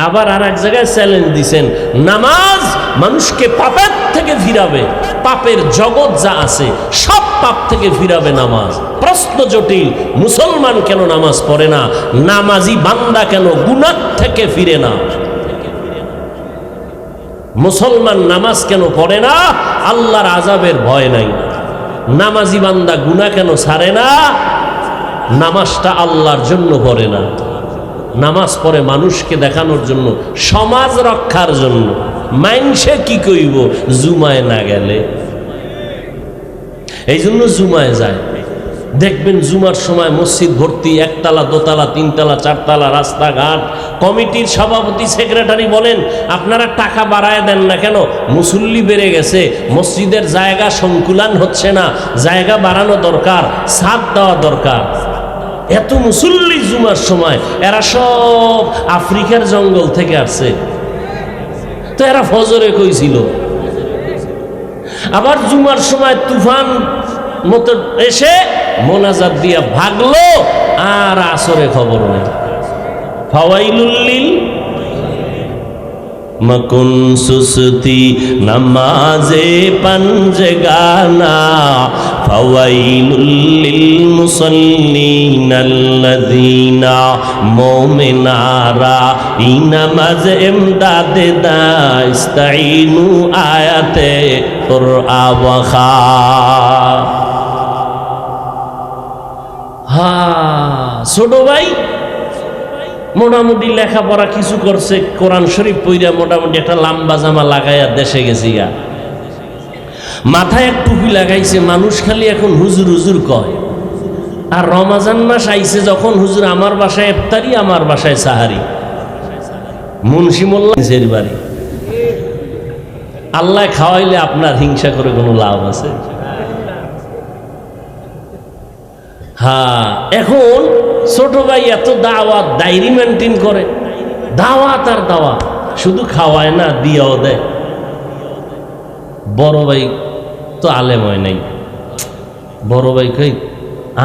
আবার আর এক জায়গায় চ্যালেঞ্জ দিছেন, নামাজ মানুষকে পাপের থেকে ফিরাবে, পাপের জগৎ যা আছে সব পাপ থেকে ফিরাবে নামাজ। প্রশ্ন জটিল, মুসলমান কেন নামাজ পড়ে না? নামাজি বান্দা কেন গুনাহ থেকে ফিরে না? মুসলমান নামাজ কেন পড়ে না? আল্লাহর আযাবের ভয় নাই। নামাজি বান্দা গুনাহ কেন ছাড়ে না? নামাজটা আল্লাহর জন্য পড়ে না, নামাজ পড়ে মানুষকে দেখানোর জন্য, সমাজ রক্ষার জন্য। মাইনসে কি কইব জুমায় না গেলে? এই জন্য জুমায় যায়। দেখবেন জুমার সময় মসজিদ ভর্তি, একতলা, দোতলা, তিনতলা, চারতলা, রাস্তাঘাট। কমিটির সভাপতি, সেক্রেটারি বলেন, আপনারা টাকা বাড়ায় দেন না কেন? মুসল্লি বেড়ে গেছে, মসজিদের জায়গা সংকুলান হচ্ছে না, জায়গা বাড়ানো দরকার, ছাদ দেওয়া দরকার। এত মুসল্লি জুমার সময়, এরা সব আফ্রিকার জঙ্গল থেকে আসছে, তো এরা ফজরে কইছিল। আবার জুমার সময় তুফান মতো এসে মোনাজাত দিয়া ভাগলো, আর আসরে খবর নেই। ফাওয়াইলুল লিল মকুন সুসতি নামাজে পঞ্জগানা, ফাওয়াইলুল লিল মুসাল্লিনাল্লাযীনা মুমিনারা ইনামাজ ইমদাদে দাস্তাইনু আয়াতে কুরআ ওয়া খা। ছোট ভাই মোটামুটি লেখাপড়া কিছু করছে, কোরআন শরীফ পইরা মোটামুটি একটা লম্বা জামা লাগাইয়া দেশে গেছি গা, মাথায় এক টুপি লাগাইছে। মানুষ খালি এখন হুজুর হুজুর কয়। আর রমাজান মাস আইছে যখন, হুজুর আমার বাসায় ইফতারি, আমার বাসায় সাহারি। মুন্সি মোল্লার বাড়ি। আল্লাহ খাওয়াইলে আপনার হিংসা করে কোনো লাভ আছে? হ্যাঁ, এখন ছোট ভাই এত দাওয়াত, ডায়েরি মেনটেন করে, দাওয়াত আর দাওয়াত, শুধু খাওয়ায় না, দিয়াও দেয়। বড় ভাই তো আলেম হয় নাই। বড় ভাই কই,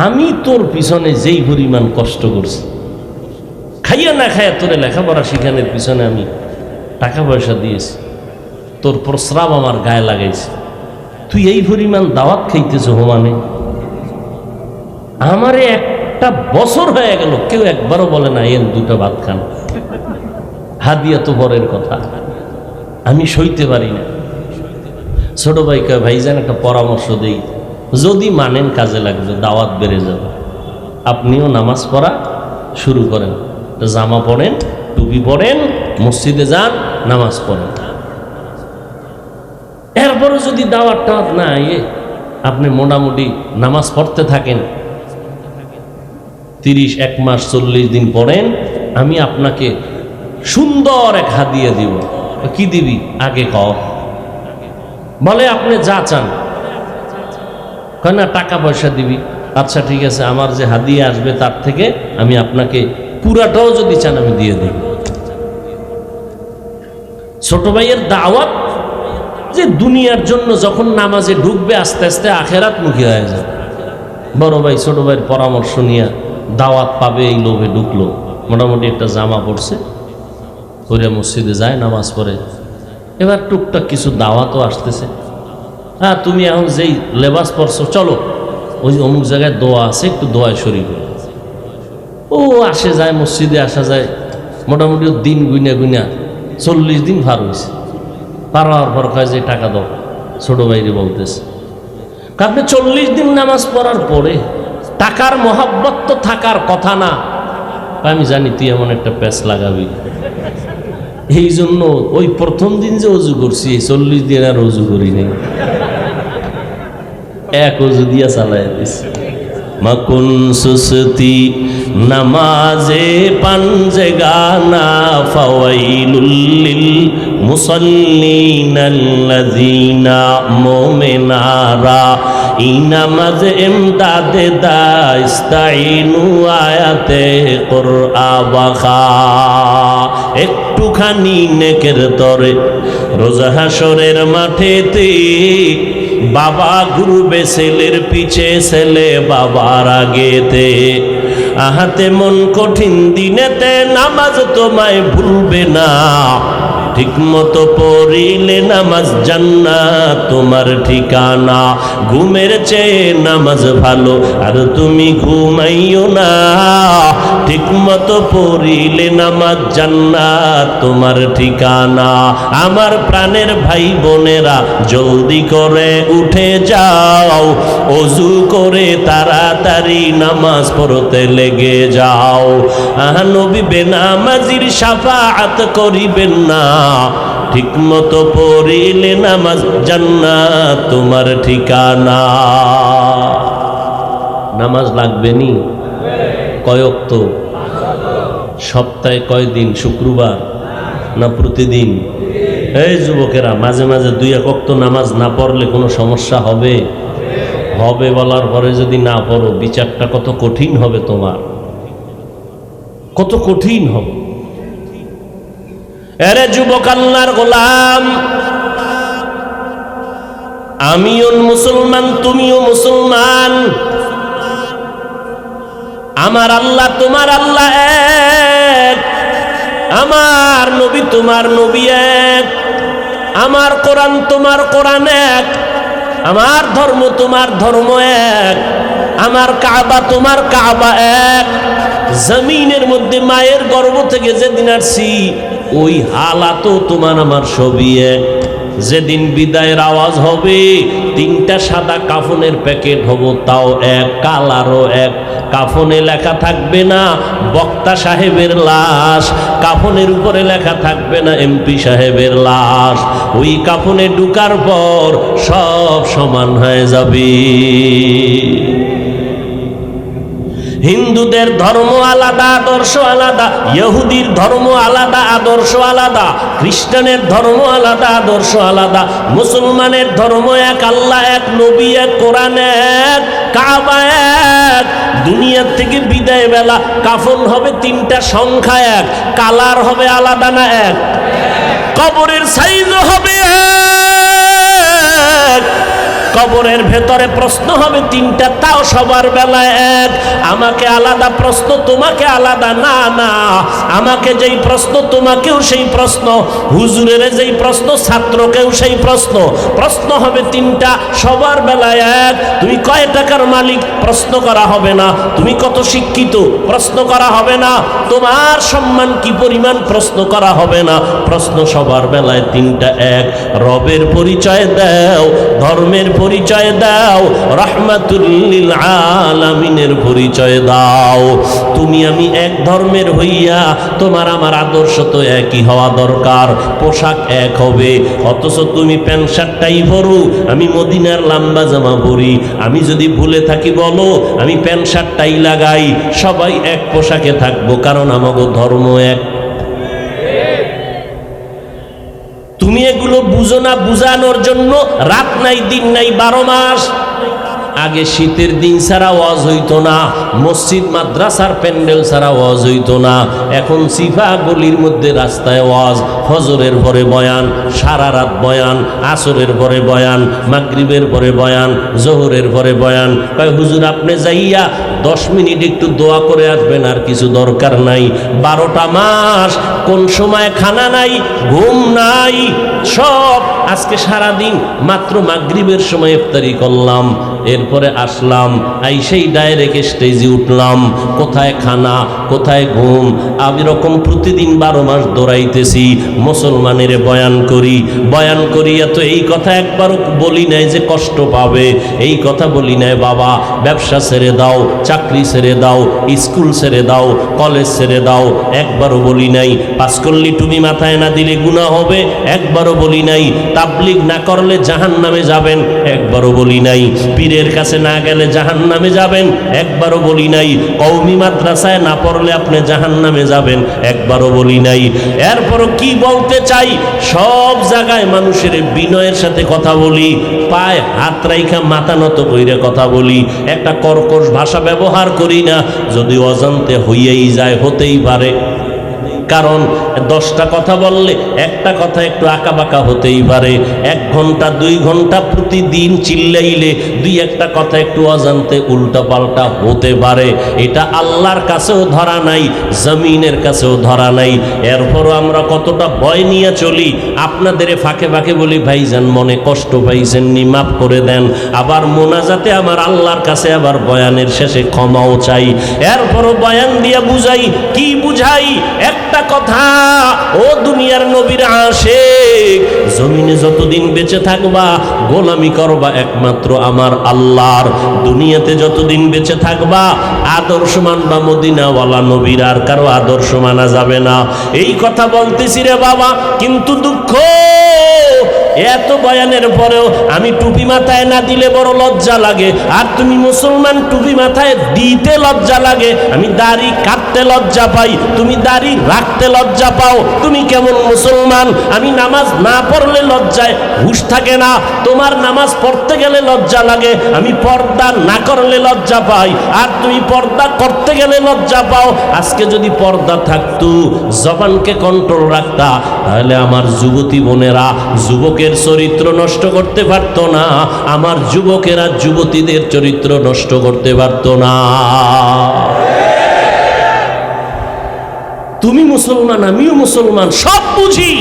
আমি তোর পিছনে যেই পরিমাণ কষ্ট করছি, খাইয়া না খাইয়া তোরে লেখাপড়া শিখানোর পিছনে আমি টাকা পয়সা দিয়েছি, তোর প্রস্রাব আমার গায়ে লাগাইছে, তুই এই পরিমাণ দাওয়াত খাইতেছ হোমানে? আমারে একটা বছর হয়ে গেল কেউ একবারও বলে না এন দুটো ভাত খান। হাদিয়া তো বরের কথা, আমি সইতে পারি না। ছোট ভাই কয়, ভাইজান একটা পরামর্শ দেই, যদি মানেন কাজে লাগবে, দাওয়াত বেড়ে যাবে। আপনিও নামাজ পড়া শুরু করেন, জামা পড়েন, টুপি পড়েন, মসজিদে যান, নামাজ পড়েন। এরপরে যদি দাওয়াত টাওয়াত না আপনি মোটামুটি নামাজ পড়তে থাকেন, 31 মাস 40 দিন পড়েন, আমি আপনাকে সুন্দর এক হাদিয়া দিব। কি দিবি আগে কও? বলে আপনি যা চান। কয় না টাকা পয়সা দিবি। আচ্ছা ঠিক আছে, আমার যে হাদিয়া আসবে তার থেকে আমি আপনাকে পুরাটাও যদি চান আমি দিয়ে দেব। ছোট ভাইয়ের দাওয়াত যে দুনিয়ার জন্য, যখন নামাজে ঢুকবে আস্তে আস্তে আখেরাত মুখী হয়ে যায়। বড় ভাই ছোট ভাইয়ের পরামর্শ নিয়ে দাওয়াত পাবে এই লোভে ঢুকলো, মোটামুটি একটা জামা পড়ছে, পরে মসজিদে যায়, নামাজ পড়ে। এবার টুকটাক কিছু দাওয়াতও আসতেছে। হ্যাঁ, তুমি এখন যেই লেবাস পরছো, চলো ওই অমুক জায়গায় দোয়া আছে, একটু দোয়ায় শরীক। ও আসে যায়, মসজিদে আসা যায়, মোটামুটি দিন গুইনা গুইনা 40 দিন পার হয়েছে। পার হওয়ার পর কয় যে টাকা দাও, ছোট ভাইরে বলতেছে। আপনি 40 দিন নামাজ পড়ার পরে টাকার মহাব্বত তো থাকার কথা না। আমি জানি তুই এমন একটা প্যাচ লাগাবি, এই জন্য ওই প্রথম দিন যে অজু করছি 40 দিন আর অজু করি নাই, এক অজু দিয়া চালাই দিছি। মাকুন সুসতি নামাজে পাঞ্জে গানা ফাওয়াইলুল লিল মুসাল্লিনাল্লাযিনা মুমিনারা এই নামাজ ইমদাদে দাস্তাইনু আয়াতে কুরআবাখা। একটুখানি নেকের তরে রোজা হাসরের মাঠেতে বাবা ঘুরবে ছেলের পিছে, ছেলে বাবার আগেতে। আহাতে মন কঠিন দিনেতে নামাজ তোমায় ভুলবে না, ঠিক মতো পড়িলে নামাজ জান্নাত তোমার ঠিকানা। ঘুমের চেয়ে নামাজ ভালো আর তুমি ঘুমাইও না, ঠিক মতো পড়িলে নামাজ জান্নাত তোমার ঠিকানা। আমার প্রাণের ভাই বোনেরা জলদি করে উঠে যাও, অজু করে তাড়াতাড়ি নামাজ পড়তে লেগে যাও। নবী বেনামাজির শাফাআত করিবেন না, ঠিক মতো পড়িলে নামাজ জান্নাত তোমার ঠিকানা। নামাজ লাগবে নি? কয় ওয়াক্ত? সপ্তাহে কয় দিন? শুক্রবার না প্রতিদিন? এই যুবকেরা, মাঝে মাঝে 2-1 ওয়াক্ত নামাজ না পড়লে কোনো সমস্যা হবে? হবে বলার পরে যদি না পড়ো, বিচারটা কত কঠিন হবে তোমার, কত কঠিন হবে। এরে যুবক আল্লাহর গোলাম, আমিও মুসলমান, তুমিও মুসলমান। আমার আল্লাহ তোমার আল্লাহ এক, আমার নবী তোমার নবী এক, আমার কোরআন তোমার কোরআন এক, আমার ধর্ম তোমার ধর্ম এক, আমার কাবা তোমার কাবা এক। জমিনের মধ্যে মায়ের গর্ভ থেকে যেদিন আসছি ওই হালাতও তোমার আমার সবই এক। যেদিন বিদায়ের আওয়াজ হবে, 3টা সাদা কাফনের প্যাকেট হব, তাও এক, কালারও এক। কাফনে লেখা থাকবে না বক্তা সাহেবের লাশ, কাফনের উপরে লেখা থাকবে না এমপি সাহেবের লাশ। ওই কাফনে ঢুকার পর সব সমান হয়ে যাবে। হিন্দুদের ধর্ম আলাদা, আদর্শ আলাদা, ইহুদির ধর্ম আলাদা, আদর্শ আলাদা, খ্রিস্টানের ধর্ম আলাদা, আদর্শ আলাদা, মুসলমানের ধর্ম এক, আল্লাহ এক, নবী এক, কোরআন এক, কাবা এক। দুনিয়ার থেকে বিদায় বেলা কাফন হবে 3টা, সংখ্যা এক, কালার হবে আলাদা না এক, কবরের সাইজও হবে এক, কবরের ভেতরে প্রশ্ন হবে 3টা, তাও সবার বেলায় এক। আমাকে আলাদা প্রশ্ন, তোমাকে আলাদা না, না আমাকে যেই প্রশ্ন তোমাকেও সেই প্রশ্ন, হুজুরের যেই প্রশ্ন ছাত্রকেও সেই প্রশ্ন। প্রশ্ন হবে 3টা, সবার বেলায় এক। তুমি কয় টাকার মালিক? প্রশ্ন করা হবে না। তুমি কত শিক্ষিত? প্রশ্ন করা হবে না। তোমার সম্মান কি পরিমাণ? প্রশ্ন করা হবে না। প্রশ্ন সবার বেলায় 3টা এক। রবের পরিচয় দাও, ধর্মের পরিচয় দাও, রাহমাতুল লিল আলামিনের পরিচয় দাও। তুমি আমি এক ধর্মের হইয়া তোমার আমার আদর্শ তো একই হওয়া দরকার, পোশাক এক হবে। অথচ তুমি প্যান্ট শার্টটাই পরো, আমি মদিনার লম্বা জামা পরি। আমি যদি ভুলে থাকি বলো, আমি প্যান্ট শার্টটাই লাগাই। সবাই এক পোশাকে থাকবো, কারণ আমাগো ধর্ম এক। তুমি এগুলো বুঝো না, বুঝানোর জন্য রাত নাই দিন নাই 12 মাস। আগে শীতের দিন ছাড়া ওয়াজ হইতো না, মসজিদ মাদ্রাসার প্যান্ডেল ছাড়া ওয়াজ হইতো না। এখন সিফা গলির মধ্যে রাস্তায় ওয়াজ, ফজরের পরে বয়ান, সারা রাত বয়ান, আসরের পরে বয়ান, মাগরিবের পরে বয়ান, জোহরের পরে বয়ান। কয় হুজুর আপনি যাইয়া 10 মিনিট একটু দোয়া করে আসবেন, আর কিছু দরকার নাই। 12টা মাস কোন সময় খানা নাই, ঘুম নাই, সব। আজকে সারাদিন মাত্র মাগরিবের সময় ইফতারি করলাম, এরপরে আসলাম, সেই ডাইরেক্ট স্টেজে উঠলাম। কোথায় খানা, কোথায় ঘুম, আমি রকম প্রতিদিন 12 মাস দৌড়াইতেছি। মুসলমানের বয়ান করি, বয়ান করিয়া তো এই কথা একবারও বলি নাই যে কষ্ট পাবে, এই কথা বলি নাই বাবা ব্যবসা ছেড়ে দাও, চাকরি ছেড়ে দাও, স্কুল ছেড়ে দাও, কলেজ ছেড়ে দাও, একবারও বলি নাই। পাস করলে তুমি মাথায় না দিলে গুনাহ হবে, একবারও বলি নাই। তাবলীগ না করলে জাহান্নামে যাবেন, একবারও বলি নাই। পীরের কাছে না গেলে জাহান্নামে যাবেন, একবারও বলি নাই। কওমি মাদ্রাসায় না পড়লে আপনি জাহান্নামে যাবেন, একবারও বলি নাই। এরপরও কি বলতে চাই, সব জায়গায় মানুষের বিনয়ের সাথে কথা বলি, পায়ে হাত রাইখা মাথা নত কইরে কথা বলি, একটা কর্কশ ভাষা ব্যবহার করি না। যদি অজান্তে হইয়াই যায়, হতেই পারে, কারণ 10টা কথা বললে একটা কথা একটু আঁকাবাঁকা হতেই পারে। 1 ঘন্টা 2 ঘন্টা প্রতিদিন চিল্লাইলে 2-1টা কথা একটু অজান্তে উল্টা পাল্টা হতে পারে। এটা আল্লাহর কাছেও ধরা নাই, জমিনের কাছেও ধরা নাই। এরপরও আমরা কতটা ভয় নিয়ে চলি। আপনাদের ফাঁকে ফাঁকে বলি, ভাইজান মনে কষ্ট পাইছেন নি, মাফ করে দেন। আবার মোনাজাতে আমার আল্লাহর কাছে আবার বয়ানের শেষে ক্ষমাও চাই। এরপরও বয়ান দিয়ে বুঝাই, কি বুঝাই? একটা কথা, ও দুনিয়ার নবীর আশিক, জমিনে যতদিন বেঁচে থাকবা গোলামি করবা একমাত্র আমার আল্লাহর। দুনিয়াতে যতদিন বেঁচে থাকবা আদর্শ মানবা মদিনাওয়ালা নবীর, আর কারো আদর্শ মানা যাবে না। এই কথা বলতেছি রে বাবা, কিন্তু দুঃখ এত বয়ানের পরেও আমি টুপি মাথায় না দিলে বড় লজ্জা লাগে। আর তুমি মুসলমান, টুপি মাথায় দিতে লজ্জা লাগে। আমি দাড়ি কাটতে লজ্জা পাই, তুমি দাড়ি রাখতে লজ্জা পাও। তুমি কেমন মুসলমান? আমি নামাজ না পড়লে লজ্জায় হুঁশ থাকে না, তোমার নামাজ পড়তে গেলে লজ্জা লাগে। আমি পর্দা না করলে লজ্জা পাই, আর তুমি পর্দা করতে গেলে লজ্জা পাও। আজকে যদি পর্দা থাকতো, জবানকে কন্ট্রোল রাখতা, তাহলে আমার যুবতী বোনেরা যুবকের চরিত্র নষ্ট করতে পারতো না, আমার যুবকেরা যুবতীদের চরিত্র নষ্ট করতে পারতো না। তুমি মুসলমান, আমিও মুসলমান, সব বুঝি,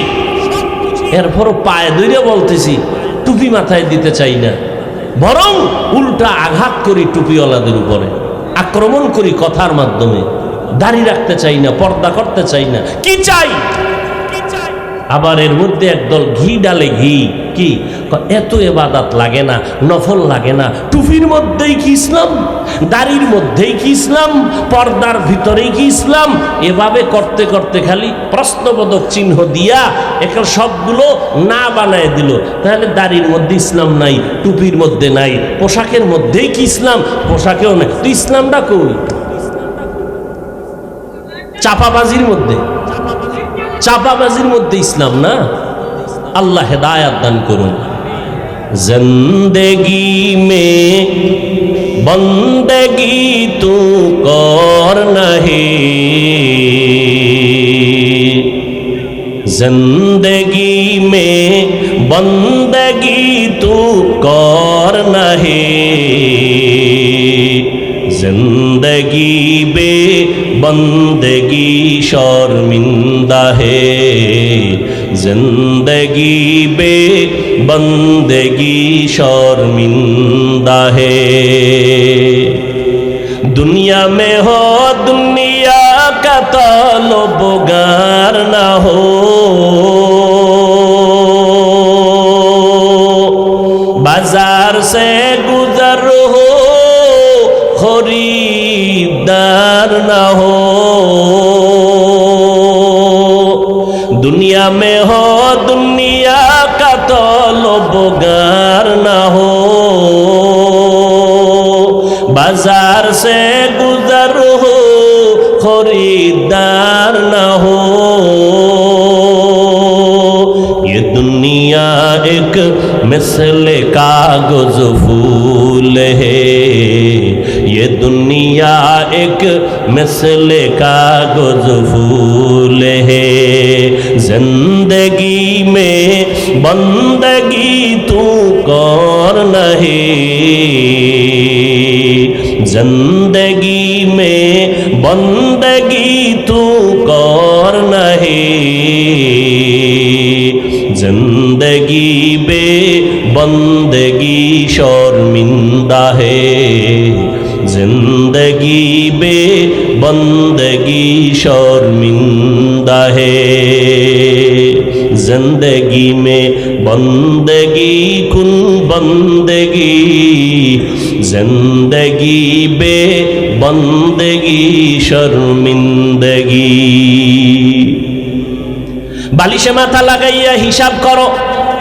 এরপরও পায়ে ধরে বলতেছি টুপি মাথায় দিতে চাই না, বরং উল্টা আঘাত করি টুপিওয়ালাদের উপরে, আক্রমণ করি কথার মাধ্যমে। দাড়ি রাখতে চাই না, পর্দা করতে চাই না, কি চাই? আবার এর মধ্যে একদল ঘি ডালে, ঘি কি এত এবাদাত লাগে না, নফল লাগে না, টুপির মধ্যেই কি ইসলাম, দাড়ির মধ্যেই কি ইসলাম, পর্দার ভিতরেই কি ইসলাম? এভাবে করতে করতে খালি প্রশ্নবোধক চিহ্ন দিয়া এখন সবগুলো না বানায় দিল। তাহলে দাড়ির মধ্যে ইসলাম নাই, টুপির মধ্যে নাই, পোশাকের মধ্যেই কি ইসলাম, পোশাকেও নাই। তো ইসলামটা কই? চাপাবাজির মধ্যে, চাপাবাজির মধ্যে ইসলাম না। আল্লাহ হেদায়াত দান করুন। জিন্দেগি মে বন্দেগি তু কর নাহি, জিন্দেগি মে বন্দেগি তু কর নাহি, जिंदगी बे बंदगी शर्मिंदा है, जिंदगी बे बंदगी शर्मिंदा है। दुनिया में हो दुनिया का तलबगार ना हो, बाजार से गुजर हो खरीदार ना हो। दुनिया में हो दुनिया का तलबगार ना हो, बाजार से गुजर हो खरीदार ना हो। ये दुनिया एक मिसल कागज फूल है, ये दुनिया एक मिसल कागज फूल है। जिंदगी में बंदगी तू कर नहीं, जिंदगी में बंदगी तू कर नहीं, जिंदगी बे बंदगी शर्मिंदा है, जिंदगी बे बंदगी शर्मिंदा है, जिंदगी में बंदगी कुन बंदगी, जिंदगी बे बंदगी शर्मिंदगी। বালিশে মাথা লাগাইয়া হিসাব করো,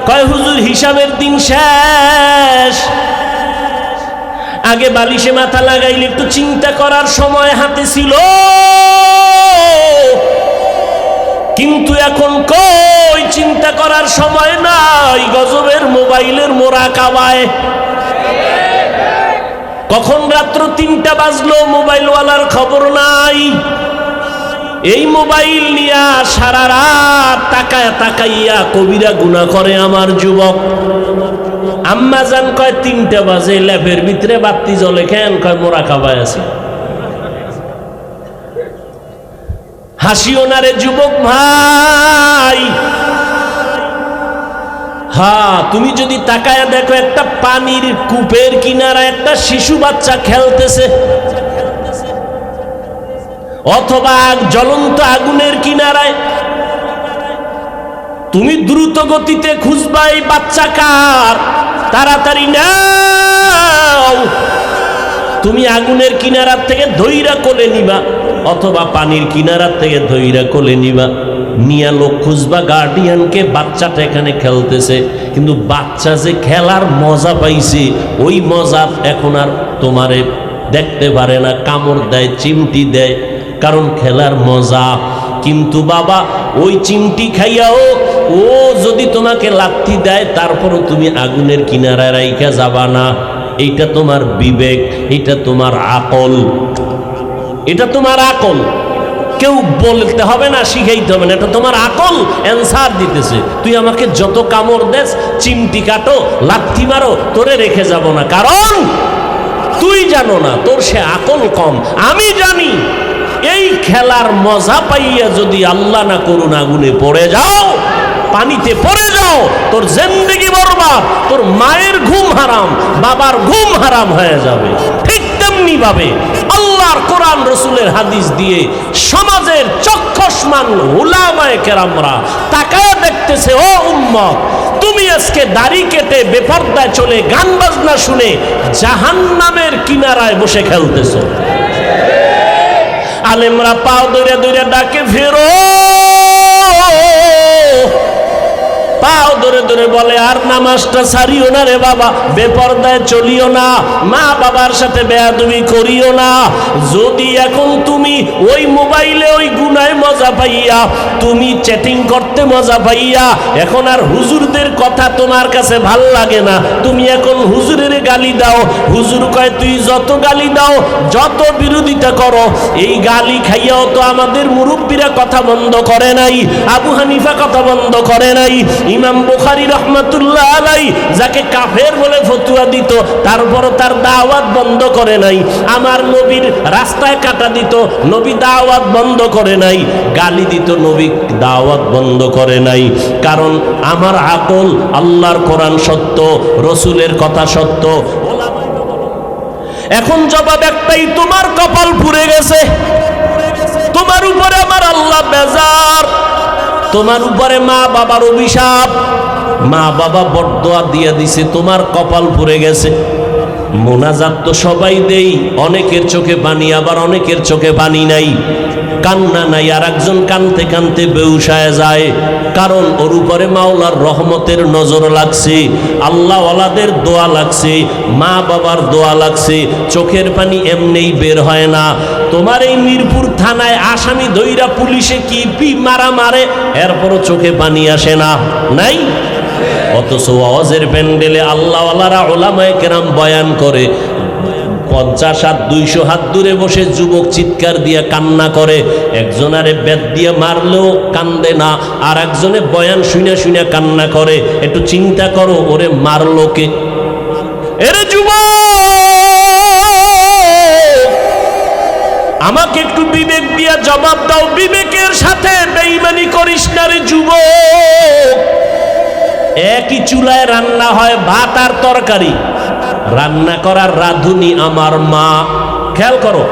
কয় হুজুর হিসাবের দিন শেষ। আগে বালিশে মাথা লাগাইলে একটু চিন্তা করার সময় হাতে ছিল, কিন্তু এখন কই চিন্তা করার সময় নাই, গজবের মোবাইলের মোরাকাবায়। কখন রাত্র 3টা বাজলো মোবাইলওয়ালার খবর নাই। এই মোবাইল নিয়া সারা রাত তাকায়া তাকাইয়া কবিরা গুনাহ করে আমার যুবক। আম্মা জান কয় 3টা বাজে, ল্যাপের ভিতরে বাতি জ্বলে কেন? কয় মোরাকাবায় আছে। হাসিও না রে যুবক ভাই। হ্যাঁ, তুমি যদি তাকায়া দেখো একটা পানির কূপের কিনারা একটা শিশু বাচ্চা খেলতেছে, অথবা জ্বলন্ত আগুনের কিনারায়, তুমি দ্রুত গতিতে খুঁজবা এই বাচ্চা কার, তাড়াতাড়ি নাও। তুমি আগুনের কিনারার থেকে ধইরা কোলে নিবা, অথবা পানির কিনারার থেকে ধইরা কোলে নিবা, নিয়া লোক খুঁজবা গার্ডিয়ানকে। বাচ্চাটা এখানে খেলতেছে, কিন্তু বাচ্চা যে খেলার মজা পাইছে, ওই মজা এখন আর তোমারে দেখতে পারে না, কামড় দেয়, চিমটি দেয়, কারণ খেলার মজা। কিন্তু বাবা ওই চিমটি খাইয়াও ও যদি তোমাকে লাথি দেয়, তারপরও তুমি আগুনের কিনারায় রাইখা যাবা না। এইটা তোমার বিবেক, এটা তোমার আকল, এটা তোমার আকল। কেউ বলতে হবে না, শিখাইতে হবে না, এটা তোমার আকল অ্যান্সার দিতেছে। তুই আমাকে যত কামড় দেস, চিমটি কাটো, লাথি মারো, তোরে রেখে যাব না, কারণ তুই জানো না, তোর সে আকল কম। আমি জানি এই খেলার মজা পাইয়া যদি আল্লাহ না করুন আগুনে পড়ে যাও, পানিতে পড়ে যাও, তোর জিন্দেগি বরবাদ, তোর মায়ের ঘুম হারাম, বাবার ঘুম হারাম হয়ে যাবে। ঠিক তেমনি ভাবে আল্লাহর কোরআন রসুলের হাদিস দিয়ে সমাজের চক্ষুষ্মান উলামায়ে কেরামরা তাকায়া দেখতেছে, ও উম্মত, তুমি আজকে দাড়ি কেটে বেপরদায় চলে গান বাজনা শুনে জাহান্নামের কিনারায় বসে খেলতেছো। আলেমরা পাও ধরে ধরে ডাকে, ফেরো, পাও ধরে ধরে বলে, আর নামাজটা ছাড়িও না রে বাবা, বেপরদায় চলিও না, মা বাবার সাথে বেয়াদবি করিও না। যদি এখন তুমি ওই মোবাইলে ওই গুনায় মজা পাইয়া, তুমি চ্যাটিং করতে মজা পাইয়া এখন আর হুজুরদের কথা তোমার কাছে ভাল লাগে না, তুমি এখন হুজুরের গালি দাও। হুজুর কয় তুই যত গালি দাও, যত বিরোধিতা করো, এই গালি খাইয়াও তো আমাদের মুরব্বীরা কথা বন্ধ করে নাই, আবু হানিফা কথা বন্ধ করে নাই, ইমাম বুখারী রহমাতুল্লাহ আলাইহি যাকে কাফের বলে ফতোয়া দিত, তারপরও তার দাওয়াত বন্ধ করে নাই। আমার নবীর রাস্তায় কাটা দিত, নবী দাওয়াত বন্ধ করে নাই। গালি দিত, নবী দাওয়াত বন্ধ করে নাই। কারণ আমার আকল, আল্লাহর কোরআন সত্য, রসুলের কথা সত্য। এখন জবাব একটাই, তোমার কপাল পুড়ে গেছে, তোমার উপরে আমার আল্লাহ বেজার, তোমার উপরে মা বাবার অভিশাপ, মা বাবা বরদোয়া দিয়ে দিছে, তোমার কপাল পুড়ে গেছে। মোনাজাত তো সবাই দেই, অনেকের চোখে পানি, আবার অনেকের চোখে পানি নাই, কান্না নাই, আর একজন কানতে কানতে বেউসায় যায়, কারণ ওর উপরে মাওলার রহমতের নজর লাগছে, আল্লাহ ওয়ালাদের দোয়া লাগছে, মা বাবার দোয়া লাগছে, চোখের পানি এমনিই বের হয় না। তোমার এই মিরপুর থানায় আসামি ধইরা পুলিশে কি মারা মারে, এরপরও চোখে পানি আসে না, নাই? অথচ ওয়াজের প্যান্ডেলে আল্লাহওয়ালারা উলামায়ে কেরাম বয়ান করে, 50 হাত 200 হাত দূরে বসে যুবক চিৎকার দিয়া কান্না করে, একজনারে বেত দিয়ে মারলেও কান্দে না, আর একজনে বয়ান শুনে শুনে কান্না করে। একটু চিন্তা করো, ওরে মারলো কে? এরে যুবক, আমাকে একটু বিবেক দিয়া জবাব দাও, বিবেকের সাথে বেঈমানি করিস না রে যুবক। একই চুলায় রান্না হয় ভাত আর তরকারি, রান্না করার রাঁধুনি আমার মা। খেয়াল করো,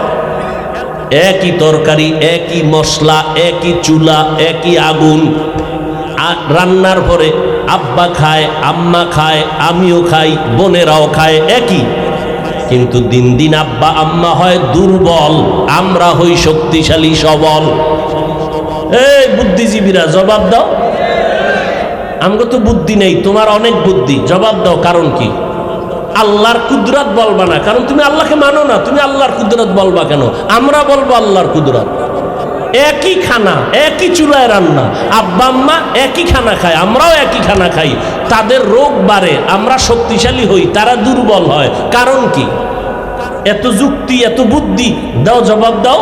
একই তরকারি, একই মশলা, একই চুলা, একই আগুন। রান্নার পরে আব্বা খায়, আম্মা খায়, আমিও খাই, বোনেরাও খায় একই। কিন্তু দিন দিন আব্বা আম্মা হয় দুর্বল, আমরা হই শক্তিশালী সবল। এই বুদ্ধিজীবীরা জবাব দাও, আমাকে তো বুদ্ধি নেই, তোমার অনেক বুদ্ধি, জবাব দাও কারণ কি? আল্লাহর কুদরত বলবা না, কারণ তুমি আল্লাহকে মানো না, তুমি আল্লাহর কুদরত বলবা কেন? আমরা বলবো আল্লাহর কুদরত। একই খানা, একই চুলায় রান্না, আব্বা আম্মা একই খানা খায়, আমরাও একই খানা খাই, তাদের রোগ বাড়ে, আমরা শক্তিশালী হই, তারা দুর্বল হয়, কারণ কি? এত যুক্তি, এত বুদ্ধি, দাও জবাব দাও।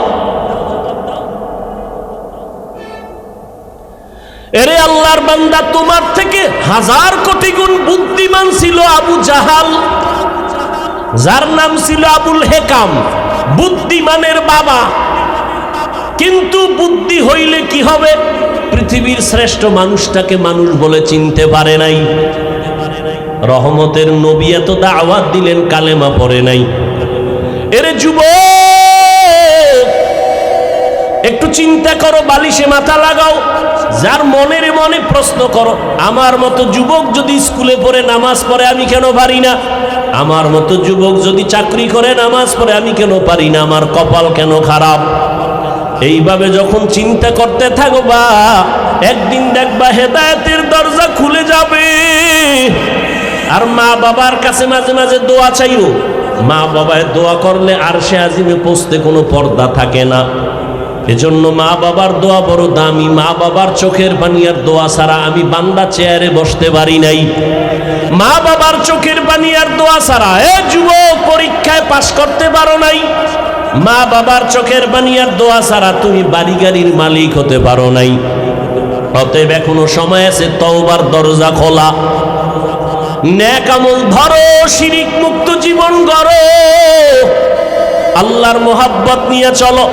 এরে আল্লাহর বান্দা, তোমার থেকে 1000 কোটি গুণ বুদ্ধিমান ছিল আবু জাহাল, যার নাম ছিল আবুল হেকাম, বুদ্ধিমানের বাবা। কিন্তু বুদ্ধি হইলে কি হবে? পৃথিবীর শ্রেষ্ঠ মানুষটাকে মানুষ বলে চিনতে পারে নাই। রহমতের নবী এত দাওয়াত দিলেন, কালেমা পড়ে নাই। এরে যুবক, একটু চিন্তা করো, বালিশে মাথা লাগাও, যার মনের মনে প্রশ্ন করো, আমার মতো যুবক যদি স্কুলে পড়ে নামাজ পড়ে আমি কেন পারি না? আমার মতো যুবক যদি চাকরি করে নামাজ পড়ে আমি কেন পারি না? আমার কপাল কেন খারাপ? এইভাবে যখন চিন্তা করতে থাকবা, একদিন দেখবা হেদায়েতের দরজা খুলে যাবে। আর মা বাবার কাছে মাঝে মাঝে দোয়া চাইও। মা বাবায় দোয়া করলে আরশে আজিমে পৌঁছতে কোনো পর্দা থাকে না। এজন্য মা বাবার দোয়া বড় দামি। মা বাবার চোখের পানি আর দোয়া ছাড়া আমি বান্দা চেয়ারে বসতে পারি নাই। মা বাবার চোখের পানি আর দোয়া ছাড়া যুবক পরীক্ষায় পাশ করতে পারো নাই। মা বাবার চোখের পানি আর দোয়া ছাড়া তুমি বাড়ি গাড়ির মালিক হতে পারো নাই। অতএব এখনো সময় আছে, তওবার দরজা খোলা, নেক আমল ধরো, শিরিক মুক্ত জীবন গড়ো, আল্লাহর মোহাব্বত নিয়ে চলো।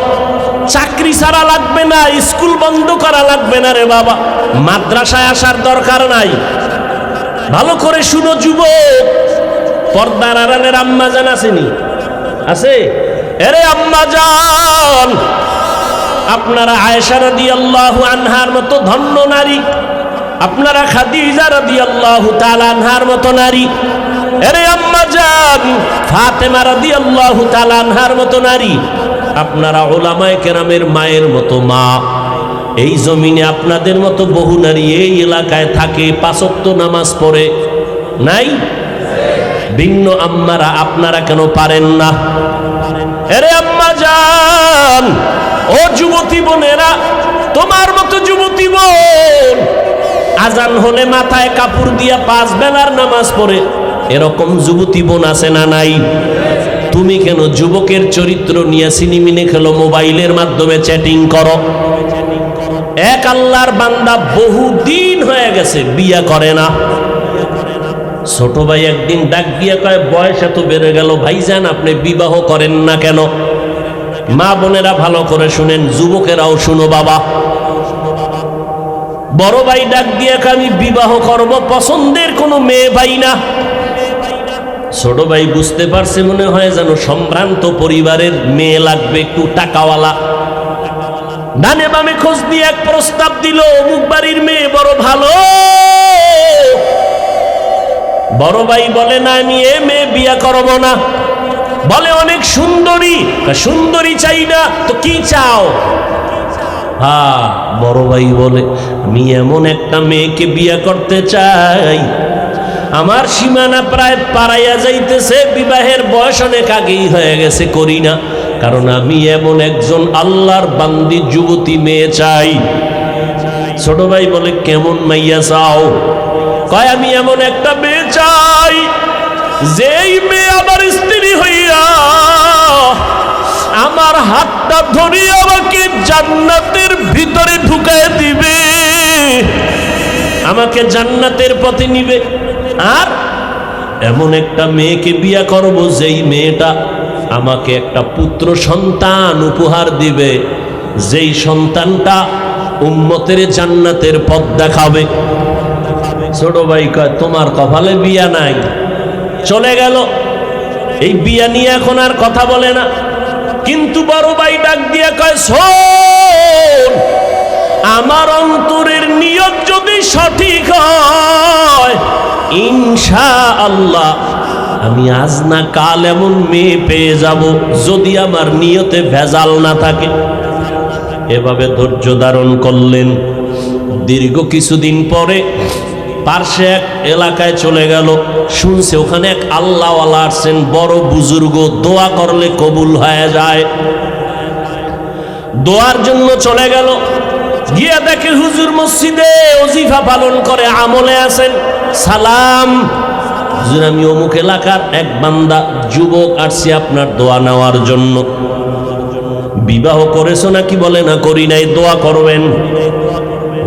চাকরি ছাড়া লাগবে না, স্কুল বন্ধ করা লাগবে না রে বাবা, মাদ্রাসায় আসার দরকার নাই। ভালো করে শুনো যুবক, পর্দার আড়ালের আম্মা জান আসেনি? আছে? এরে আম্মা জান, আপনারা আয়েশা রাদিয়াল্লাহু আনহার মতো ধন্য নারী, আপনারা খাদিজা রাদিয়াল্লাহু তাআলা আনহার মতো নারী, এরে আম্মা জান ফাতেমা রাদিয়াল্লাহু তাআলা আনহার মতো নারী, আপনারা উলামায়ে কেরামের মায়ের মতো মা। এই জমিনে আপনাদের মতো বহু নারী এই এলাকায় থাকে, 5 ওয়াক্ত নামাজ পড়ে, নাই? ভিন্ন আম্মারা আপনারা কেন পারেন না? এরে আম্মা জান, ও যুবতী বোনেরা, তোমার মতো যুবতী বোন আজান হলে মাথায় কাপড় দিয়া 5 বেলার নামাজ পড়ে, এরকম যুবতী বোন আছে না নাই? তুমি কেন যুবকের চরিত্র নিয়ে সিনেমিনে খেলো, মোবাইলের মাধ্যমে চ্যাটিং করো? এক আল্লাহর বান্দা বহুদিন হয়ে গেছে বিয়া করে না। ছোট ভাই একদিন ডাক দিয়া কয়, বয়স এত বেড়ে গেল ভাইজান, আপনি বিবাহ করেন না কেন? মা বোনেরা ভালো করে শুনেন, যুবকেরাও শুনো বাবা। বড় ভাই ডাক দিয়া কয়, আমি বিবাহ করব, পছন্দের কোনো মেয়ে ভাই না। ছোট ভাই বুঝতে পারছে, মনে হয় যেন সম্ভ্রান্ত পরিবারের মেয়ে লাগবে, একটু টাকাওয়ালা। ডানে বামে খোঁজ দিয়ে এক প্রস্তাব দিল, অমুক বাড়ির মেয়ে বড় ভালো। বড় ভাই বলে, না আমি এ মেয়ে বিয়া করব না। বলে অনেক সুন্দরী, সুন্দরী চাই না তো কি চাও? হ্যাঁ, বড় ভাই বলে, আমি এমন একটা মেয়েকে বিয়া করতে চাই, আমার সীমানা প্রায় পারাইয়া যাইতেছে, বিবাহের বয়স অনেক আগেই হয়ে গেছে, করি না, কারণ আমি এমন একজন আল্লাহর বান্দি যুবতী মেয়ে চাই। ছোট ভাই বলে, কেমন মাইয়া চাও? কয়, আমি এমন একটা মেয়ে চাই, যেই মেয়ে আমার স্ত্রী হইয়া আমার হাতটা ধরে আমাকে জান্নাতের ভিতরে ঢুকায় দিবে, আমাকে জান্নাতের পথে নিবে। আর এমন একটা মেয়েকে বিয়া করব, যেই মেয়েটা আমাকে একটা পুত্র সন্তান উপহার দিবে, যেই সন্তানটা উম্মতের জান্নাতের পথ দেখাবে। ছোট ভাই কয় তোমার কপালে বিয়া নাই। চলে গেল। এই বিয়া নিয়ে এখন আর কথা বলে না। কিন্তু বড় ভাই ডাক দিয়ে কয়, শোন, আমার অন্তরের নিয়ত যদি সঠিক হয়, ইনশাআল্লাহ আমি আজ না কাল এমন মেয়ে পেয়ে যাব, যদি আমার নিয়তে ভেজাল না থাকে। এভাবে ধৈর্য ধারণ করলেন। দীর্ঘ কিছুদিন পরে পার্শ্বে এক এলাকায় চলে গেল। শুনছে ওখানে এক আল্লাহওয়ালা আসছেন, বড় বুজুর্গ, দোয়া করলে কবুল হয়ে যায়। দোয়ার জন্য চলে গেল। গিয়া দেখে হুজুর মসজিদে ওজিফা পালন করে, আমলে আছেন। সালাম, হুজুর আমি অমুক এলাকার এক বান্দা যুবক, আসছি আপনার দোয়া নেওয়ার জন্য। বিবাহ করেছো নাকি? বলে না করি নাই, দোয়া করবেন।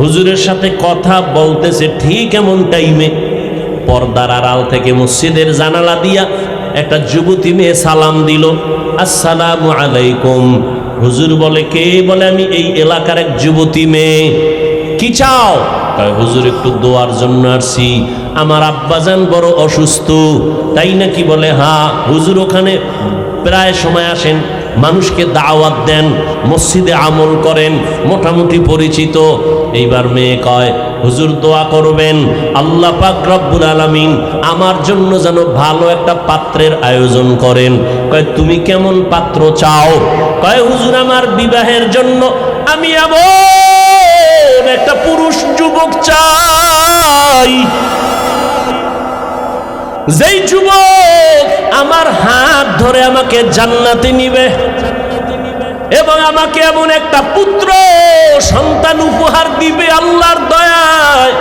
হুজুরের সাথে কথা বলতেছে, ঠিক এমন টাইমে পর্দার আড়াল থেকে মসজিদের জানালা দিয়া একটা যুবতী মেয়ে সালাম দিল, আসসালামু আলাইকুম। হুজুর বলে, কে? বলে আমি এই এলাকার এক যুবতী মেয়ে। কি চাও? হুজুর একটু দোয়ার জন্য আসছি, আমার আব্বাজান বড় অসুস্থ। তাই নাকি? বলে হ্যাঁ। হুজুর ওখানে প্রায় সময় আসেন, মানুষকে দাওয়াত দেন, মসজিদে আমল করেন, মোটামুটি পরিচিত। এইবার মেয়ে কয়, হুজুর দোয়া করবেন, আল্লাহ পাক রব্বুল আলামিন আমার জন্য যেন ভালো একটা পাত্রের আয়োজন করেন। কয় তুমি কেমন পাত্র চাও? কয় হুজুর আমার বিবাহের জন্য আমি এমন একটা পুরুষ যুবক চাই, যেই যুবক আমার হাত ধরে আমাকে জান্নাতে নিবে এবং আমাকে এমন একটা পুত্র সন্তান উপহার দিবে আল্লাহর দয়ায়,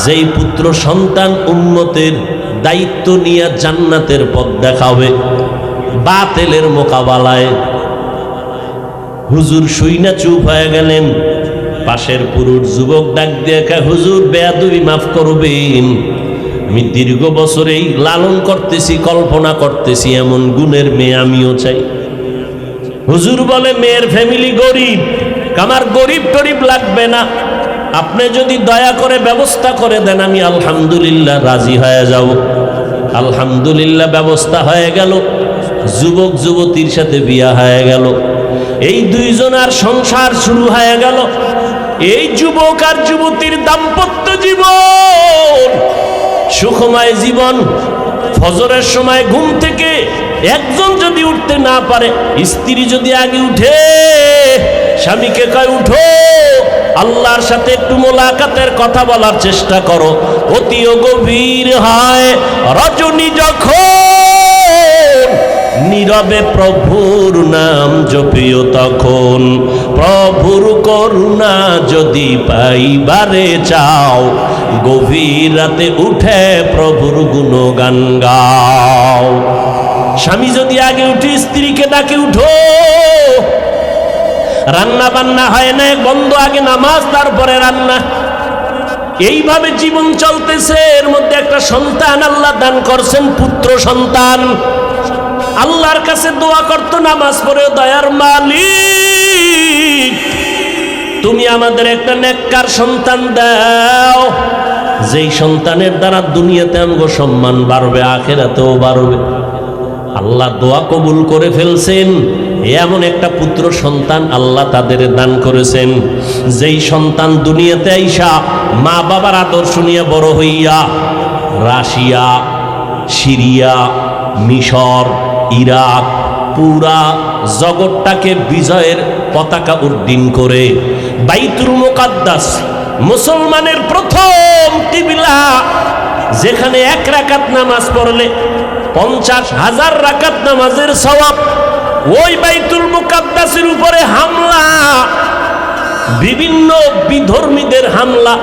যেই পুত্র সন্তান উম্মতের দায়িত্ব নিয়ে জান্নাতের পথ দেখাবে বাতিলের মোকাবেলায়। হুজুর শুইনা চুপ হয়ে গেলেন। পাশের পুরুষ যুবক ডাক দিয়ে কয়, হুজুর বেয়াদবি মাফ করবেন, আমি দীর্ঘ বছরেই লালন করতেছি, কল্পনা করতেছি এমন গুণের মেয়ে আমিও চাই। হুজুর বলে, মেয়ের ফ্যামিলি গরিব, আমার গরিব টরিব লাগবে না, আপনি যদি দয়া করে ব্যবস্থা করে দেন আমি আলহামদুলিল্লাহ রাজি হয়ে যাব। আলহামদুলিল্লাহ ব্যবস্থা হয়ে গেল। যুবক যুবতীর সাথে বিয়া হয়ে গেল। এই দুইজন আর সংসার শুরু হয়ে গেল। এই যুবক আর যুবতীর দাম্পত্য জীবন সুখময় জীবন। ফজরের সময় ঘুম থেকে একজন যদি উঠতে না পারে, স্ত্রী যদি আগে উঠে, স্বামীকে কয় উঠো, আল্লাহর সাথে একটু মোলাকাতের কথা বলার চেষ্টা করো। অতিও গভীর হয় রজনী যখন, নীরবে প্রভুর নাম জপিও তখন। প্রভুর করুণা যদি পাইবারে চাও, গভীর রাতে উঠে প্রভুর গুণগান গাও। স্বামী যদি আগে উঠে স্ত্রীকে ডাকে উঠো, রান্না বান্না হয় না, বন্ধ, আগে নামাজ তারপরে রান্না। এইভাবে জীবন চলতেছে। এর মধ্যে একটা সন্তান আল্লাহ দান করছেন, পুত্র সন্তান। আল্লাহর কাছে দোয়া করতো নামাজ পড়ে, দয়ার মালিক তুমি আমাদের একটা নেককার সন্তান দাও, যেই সন্তানের দ্বারা দুনিয়াতে আমগো সম্মান বাড়বে, আখিরাতেও বাড়বে। আল্লাহ দোয়া কবুল করে ফেলছেন। এমন একটা পুত্র সন্তান আল্লাহ তাদের দান করেছেন, যেই সন্তান দুনিয়াতে আইসা মা বাবার আদর্শ নিয়ে বড় হইয়া রাশিয়া, সিরিয়া, মিশর, ইরাক, পুরা জগৎটাকে বিজয়ের পতাকা উড্ডীন করে বাইতুল মুকাদ্দাস, মুসলমানের প্রথম কিবলা, যেখানে এক রাকাত নামাজ পড়লে 50,000 রাকাত নামাজের সওয়াব। ওই বাইতুল মুকাদ্দাসের উপরে হামলা, বিভিন্ন বিধর্মীদের হামলা।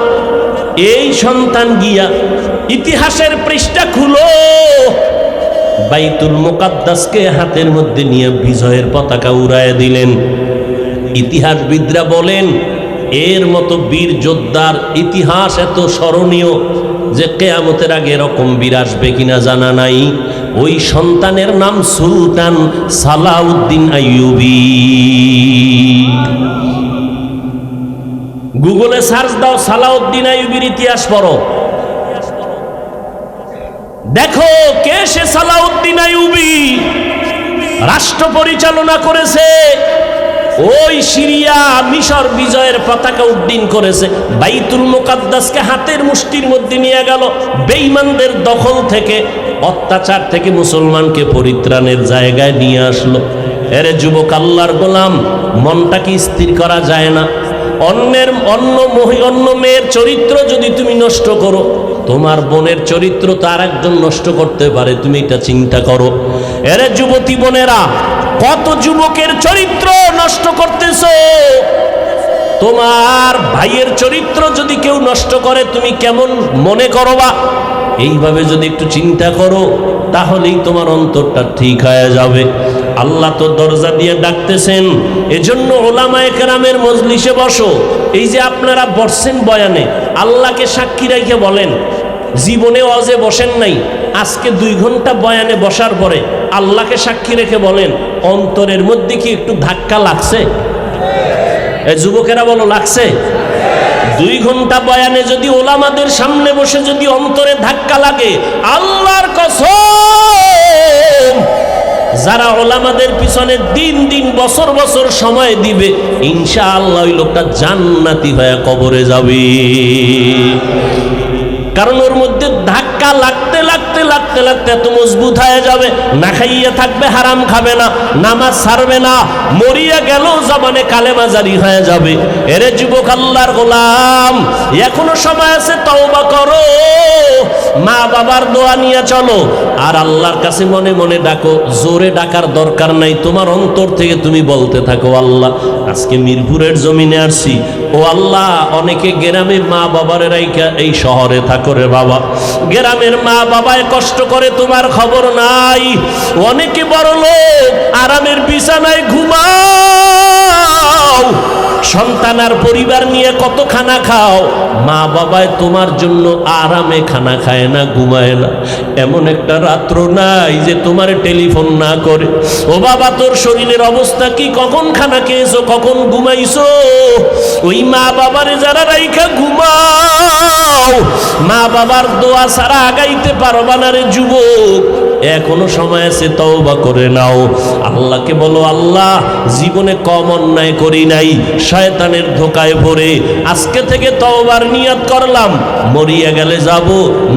এই সন্তান গিয়া ইতিহাসের পৃষ্ঠা খুলো, বাইতুল মুকাদ্দাসকে হাতের মধ্যে নিয়ে বিজয়ের পতাকা উড়ায় দিলেন। ইতিহাসবিদরা বলেন, এর মতো বীর যোদ্ধার ইতিহাস এত স্মরণীয় যে কিয়ামতের আগে এরকম বীর আসবে কিনা জানা নাই। ওই সন্তানের নাম সুলতান সালাউদ্দিন আইয়ুবী। গুগলে সার্চ দাও, সালাউদ্দিন আইয়ুবীর ইতিহাস পড়ো, দেখো কে সে সালাউদ্দিন আইয়ুবী, রাষ্ট্র পরিচালনা করেছে, ওই সিরিয়া মিশর বিজয়ের পতাকা উড্ডীন করেছে, বাইতুল মুকাদ্দাসকে হাতের মুষ্টির মধ্যে নিয়ে গেল, বেঈমানদের দখল থেকে অত্যাচার থেকে মুসলমানকে পরিত্রাণের জায়গায় নিয়ে আসলো। এরে যুবক আল্লাহর গোলাম, মনটা কি স্থির করা যায় না? অন্য মেয়ের চরিত্র যদি তুমি নষ্ট করো, তোমার বোনের চরিত্র তো আর একজন নষ্ট করতে পারে, তুমি এটা চিন্তা করো। এরে যুবতী বোনেরা, কত যুবকের চরিত্র নষ্ট করতেছো। তোমার ভাইয়ের চরিত্র যদি কেউ নষ্ট করে তুমি কেমন মনে করবা? এইভাবে যদি একটু চিন্তা করো, তাহলেই তোমার অন্তরটা ঠিক হয়ে যাবে। আল্লাহ তো দরজা দিয়ে ডাকতেছেন। এজন্য ওলামায়ে কেরামের মজলিসে বসো। এই যে আপনারা বসছেন বয়ানে, আল্লাহকে সাক্ষী রেখে বলেন, জীবনে ওয়াজে বসেন নাই, আজকে 2 ঘন্টা বয়ানে বসার পরে আল্লাহকে সাক্ষী রেখে বলেন, অন্তরের মধ্যে কি একটু ধাক্কা লাগছে? এই যুবকেরা বলো, লাগছে? 2 ঘন্টা বয়ানে যদি ওলামাদের সামনে বসে যদি অন্তরে ধাক্কা লাগে, আল্লাহর কসম, যারা ওলামাদের পিছনে দিন দিন বছর বছর সময় দিবে, ইনশাআল্লাহ ওই লোকটা জান্নাতি হয়ে কবরে যাবে। কারণ ওর মধ্যে ধাক্কা লাগতে লাগতে লাগতে লাগতে এত মজবুত হয়ে যাবে, না খাইয়া থাকবে, হারাম খাবে না, নামাজ ছাড়বে না, মরিয়া গেল জবানে কালেমা জারি হয়ে যাবে। এরে যুবক আল্লাহর গোলাম, এখনো সময় আছে, তওবা করো, মা বাবার দোয়া নিয়ে চলো, আর আল্লাহর কাছে মনে মনে ডাকো। জোরে ডাকার দরকার নাই, তোমার অন্তর থেকে তুমি বলতে থাকো, আল্লাহ আজকে মিরপুরের জমিনে আসছি, ও আল্লাহ অনেকে গ্রামে মা বাবার রাইখা এই শহরে থাকো রে বাবা, গ্রামের মা বাবায় কষ্ট করে তোমার খবর নাই, অনেকে বড় লোক আরামের বিছানায় ঘুমাও, সন্তান আর পরিবার নিয়ে কত খানা খাও, মা বাবায় তোমার জন্য আরামে খানা খায় না, ঘুমায় না, এমন একটা রাত্র নাই যে তোমার টেলিফোন না করে, ও বাবা তোর শরীরের অবস্থা কি, কখন খানা খেয়েছো, কখন ঘুমাইছো? ওই মা বাবারে যারা রাইখা ঘুমাও, মা বাবার দোয়া ছাড়া আগাইতে পারবা না রে যুবক। এখনো সময় আছে, তওবা করে নাও। আল্লাহকে বলো, আল্লাহ জীবনে কম অন্যায় করি নাই, শয়তানের ধোকায় পড়ে আজকে থেকে তওবার নিয়ত করলাম, মরিয়া গেলে যাব,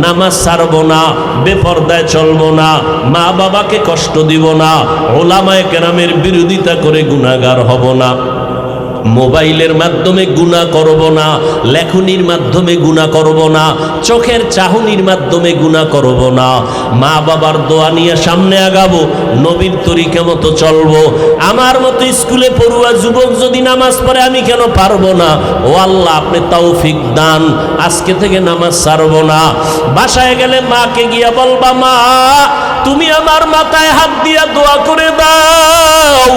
নামাজ ছাড়বো না, বেপরদায় চলবো না, মা বাবাকে কষ্ট দিব না, ওলামায়ে কেরামের বিরোধিতা করে গুনাহগার হব না, মোবাইলের মাধ্যমে গুনাহ করব না, লেখনির মাধ্যমে গুনাহ করব না, চোখের চাহনির মাধ্যমে গুনাহ করব না, মা বাবার দোয়া নিয়ে সামনে আগাবো, নবীর তরিকা মতো চলবো। আমার মতো স্কুলে পড়ুয়া যুবক যদি নামাজ পড়ে, আমি কেন পারবো না? ও আল্লাহ আপনি তৌফিক দান, আজকে থেকে নামাজ ছাড়বো না। বাসায় গেলে মাকে গিয়া বলবা, মা তুমি আমার মাথায় হাত দিয়া দোয়া করে দাও।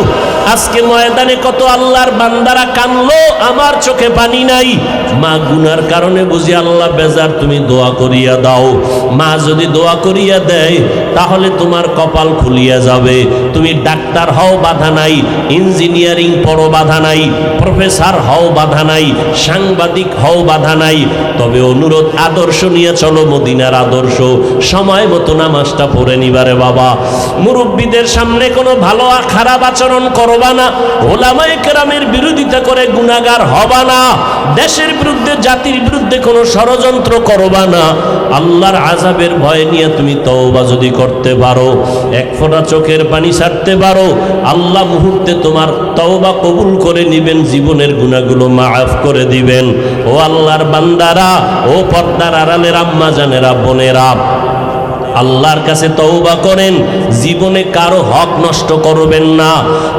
আজকে ময়দানে কত আল্লাহর বান্দারা কানলো, আমার চোখে পানি নাই, মা গুনার কারণে বুঝি আল্লাহ বেজার, তুমি দোয়া করিয়া দাও। মা যদি দোয়া করিয়া দেয়, তাহলে তোমার কপাল খুলিয়া যাবে। তুমি ডাক্তার হও, বাধা নাই, ইঞ্জিনিয়ারিং পড়ো, বাধা নাই, প্রফেসর হও, বাধা নাই, সাংবাদিক হও, বাধা নাই, তবে অনুরোধ, আদর্শ নিয়ে চলো, মদিনার আদর্শ, সময় মতো নামাজটা পড়ে নিবারে বাবা। মুরব্বীদের সামনে কোনো ভালো খারাপ আচরণ করবা না, ওলামায়ে কেরামের বিরোধিতা করে গুনাহগার হবা না, দেশের বিরুদ্ধে জাতির বিরুদ্ধে কোনো ষড়যন্ত্র করবা না। আল্লাহর আযাবের ভয় নিয়ে তুমি তওবা যদি করতে পারো, এক ফোঁটা চোখের পানি ছাড়তে পারো, আল্লাহ মুহূর্তে তোমার তওবা কবুল করে নিবেন, জীবনের গুনাহগুলো মাফ করে দিবেন। ও আল্লাহর বান্দারা, ও পর্দার আড়ালের আম্মা জানেরা, বোনেরা, আল্লাহর কাছে তওবা করেন, জীবনে কারো হক নষ্ট করবেন না,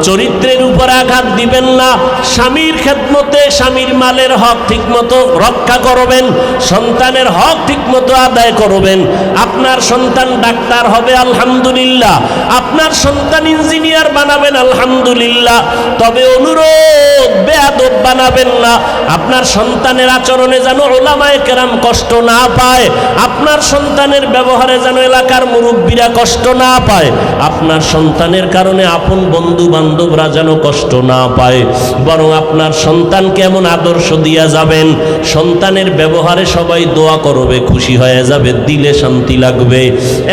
চরিত্রের উপর আঘাত দিবেন না, স্বামীর খেদমতে স্বামীর মালের হক ঠিকমতো রক্ষা করবেন, সন্তানের হক ঠিকমতো আদায় করবেন। আপনার সন্তান ডাক্তার হবে, আলহামদুলিল্লাহ, আপনার সন্তান ইঞ্জিনিয়ার বানাবেন, আলহামদুলিল্লাহ, তবে অনুরোধ, বেয়াদব বানাবেন না। আপনার সন্তানের আচরণে যেন ওলামায়ে কেরাম কষ্ট না পায়, আপনার সন্তানের ব্যবহারে যেন এলাকার মুরব্বীরা কষ্ট না পায়, আপনার সন্তানের কারণে আপন বন্ধু বান্ধবরা যেন কষ্ট না পায়, বরং আপনার সন্তানকে এমন আদর্শ দিয়া যাবেন, সন্তানের ব্যবহারে সবাই দোয়া করবে, খুশি হয়ে যাবে, দিলে শান্তি লাগবে।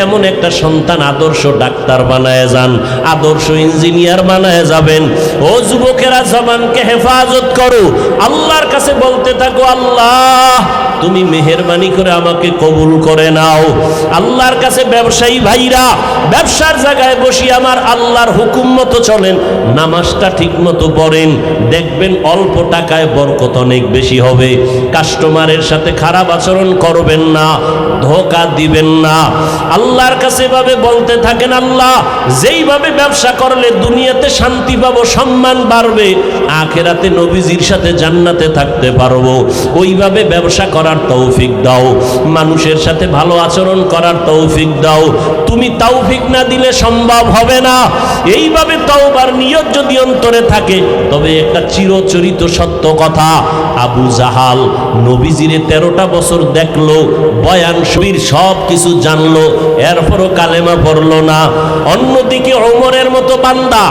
এমন একটা সন্তান আদর্শ ডাক্তার বানায় যান, আদর্শ ইঞ্জিনিয়ার বানায় যাবেন। ও যুবকেরা, জবানকে হেফাজত করো, আল্লাহর কাছে বলতে থাকো, আল্লাহ তুমি মেহেরবানি করে আমাকে কবুল করে নাও। আল্লাহর কাছে ব্যবসায়ী ভাইরা ব্যবসার জায়গায় বসি আমার আল্লাহর হুকুম মতো চলেন, নামাজটা ঠিক মতো পড়েন, দেখবেন অল্প টাকায় বরকত অনেক বেশি হবে। কাস্টমারের সাথে খারাপ আচরণ করবেন না, ধোঁকা দিবেন না। আল্লাহর কাছে এভাবে বলতে থাকেন, আল্লাহ যেইভাবে ব্যবসা করলে দুনিয়াতে শান্তি পাবো, সম্মান বাড়বে, আখেরাতে নবীজির সাথে জান্নাতে থাকতে পারবো, ওইভাবে ব্যবসা করার তৌফিক দাও, মানুষের সাথে ভালো আচরণ করার তৌফিক দাও। তুমি তৌফিক না দিলে সম্ভব হবে না। এইভাবে তওবার নিয়ত যদি অন্তরে থাকে, তবে একটা চিরচরিত সত্য কথা, আবু জাহাল নবীজিরে 13টা বছর দেখলো, বয়ান শরীর সব কিছু জানলো, এরপরও কালেমা পড়লো না। অন্যদিকে ওমরের মতো বান্দা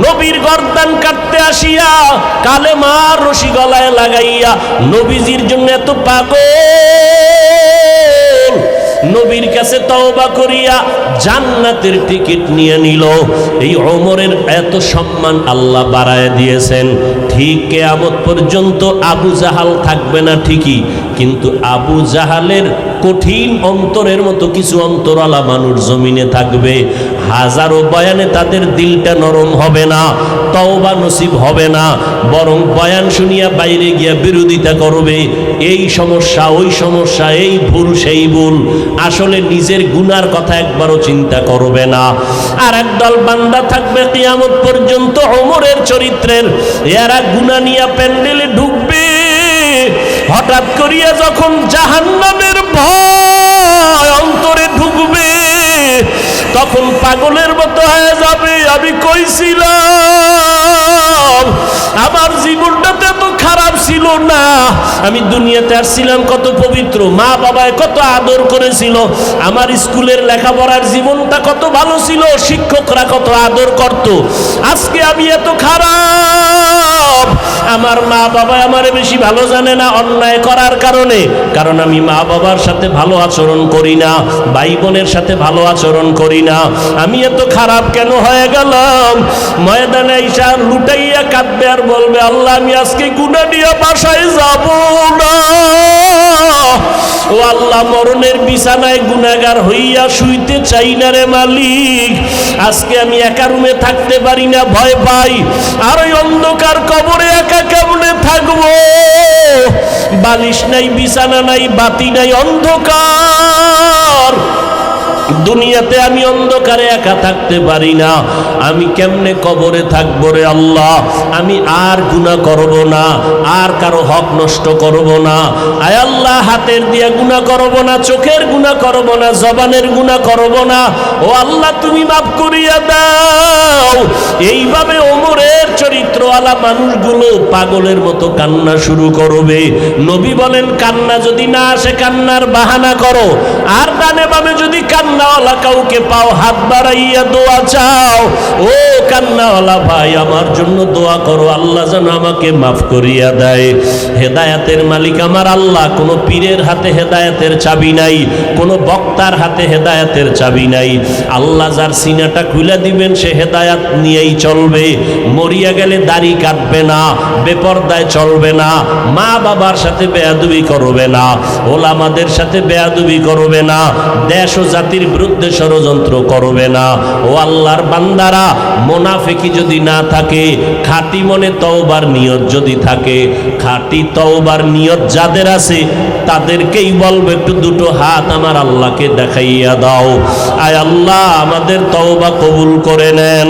নবীর গর্দান কাটতে আসিয়া কালেমার রশি গলায় লাগাইয়া নবীজির জন্য এত পাগল, নবীর কাছে তওবা করিয়া জান্নাতের টিকিট নিয়ে নিল। এই ওমরের এত সম্মান আল্লাহ বাড়ায় দিয়েছেন। ঠিক কিয়ামত পর্যন্ত আবু জাহাল থাকবে না ঠিকই, কিন্তু আবু জাহালের কঠিন অন্তরের মতো কিছু অন্তরালা মানুষ জমিনে থাকবে। হাজারো বয়ানে তাদের দিলটা নরম হবে না, তওবা নসিব হবে না, বরং বয়ান শুনিয়া বাইরে গিয়া বিরোধিতা করবে, এই সমস্যা ওই সমস্যা, এই ভুল সেই ভুল, আসলে নিজের গুনার কথা একবারও চিন্তা করবে না। আর একদল বান্দা থাকবে কিয়ামত পর্যন্ত ওমরের চরিত্রের, এরা গুনাহ নিয়ে প্যান্ডেলে ঢুকবে, হঠাৎ করিয়া যখন জাহান্নামের ভয় অন্তরে ঢুকবে, তখন পাগলের মতো হয়ে যাবে, আমি কইছিলাম আমার জীবনটাতে এত খারাপ ছিল না, আমি দুনিয়াতে আসছিলাম কত পবিত্র, মা বাবায় কত আদর করেছিল, আমার স্কুলের লেখাপড়ার জীবনটা কত ভালো ছিল, শিক্ষকরা কত আদর করত, আজকে আমি এত খারাপ, আমার মা বাবা আমারে বেশি ভালো জানে না অন্যায় করার কারণে, কারণ আমি মা বাবার সাথে ভালো আচরণ করি না, ভাই বোনের সাথে ভালো আচরণ করি না, আমি এত খারাপ কেন হয়ে গেলাম। ময়দানে ঈশা লুটাইয়া কাঁদবে আর বলবে, আল্লাহ আমি আজকে গুনাহ নিয়ে বাসায় যাব না। ও আল্লাহ, মরণের বিছানায় গুনাহগার হইয়া শুইতে চাই না রে মালিক, আজকে আমি একা রুমে থাকতে পারি না, ভয় পাই, আর ওই অন্ধকার কবরে একা কেমনে থাকবো, বালিশ নাই, বিছানা নাই, বাতি নাই, অন্ধকার, দুনিয়াতে আমি অন্ধকারে একা থাকতে পারি না, আমি কেমনে কবরে থাকবো রে আল্লাহ। আমি আর গুনাহ করব না, আর কারো হক নষ্ট করব না, আয় আল্লাহ হাতের দিয়া গুনাহ করব না, চোখের গুনাহ করব না, জবানের গুনাহ করব না, ও আল্লাহ তুমি মাফ করিয়া দাও। এইভাবে ওমরের চরিত্রওয়ালা মানুষগুলো পাগলের মতো কান্না শুরু করবে। নবী বলেন, কান্না যদি না আসে কান্নার বাহানা করো, আর ডানে বামে যদি কান্নাওয়ালা কাউকে পাও হাত বাড়াইয়া দোয়া চাও, ও কান্নাওয়ালা ভাই আমার জন্য দোয়া করো, আল্লাহ যেন আমাকে মাফ করিয়া দেয়। হেদায়েতের মালিক আমার আল্লাহ, কোনো পীরের হাতে হেদায়েতের চাবি নাই, কোনো বক্তার হাতে হেদায়েতের চাবি নাই। আল্লাহ যার সিনাটা খুলে দিবেন সে হেদায়েত নিয়েই চলবে, মরিয়া গেলে দাড়ি কাটবে না, বেপরদায় চলবে না, মা বাবার সাথে বেয়াদবি করবে না, ওলামাদের সাথে বেয়াদবি করবে না, দেশ ও জাতির বিরুদ্ধে ষড়যন্ত্র করবে না। ও আল্লাহর বান্দারা, মুনাফিকি যদি না থাকে, খাঁটি মনে তওবার নিয়ত যদি থাকে, খাঁটি তওবার নিয়ত যাদের আছে তাদেরকেই বলবো একটু দুটো হাত আমার আল্লাহকে দেখাইয়া দাও। আয় আল্লাহ আমাদের তওবা কবুল করে নেন,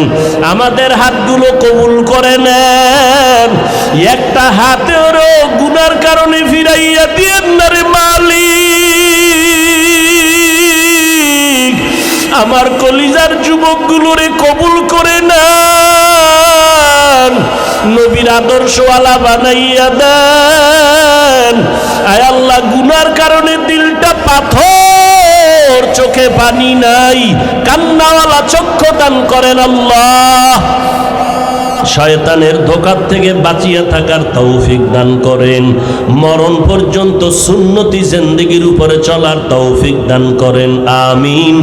আমাদের হাতগুলো কবুল করে নেন, একটা হাতেরও গুনার কারণে ফিরাইয়া দিয়েন না রে মালিক। আমার কলিজার যুবকগুলোরে কবুল করে নেন, নবীর আদর্শওয়ালা বানাইয়া দেন। আয় আল্লাহ গুনার কারণে দিলটা পাথর, চোখে চোখে পানি নাই, কান্নাওয়ালা চক্ষু দান করেন আল্লাহ। শয়তানের ধোঁকার থেকে বাঁচিয়ে থাকার তৌফিক দান করেন। মরণ পর্যন্ত সুন্নতি জিন্দেগির উপরে চলার তৌফিক দান করেন, আমিন।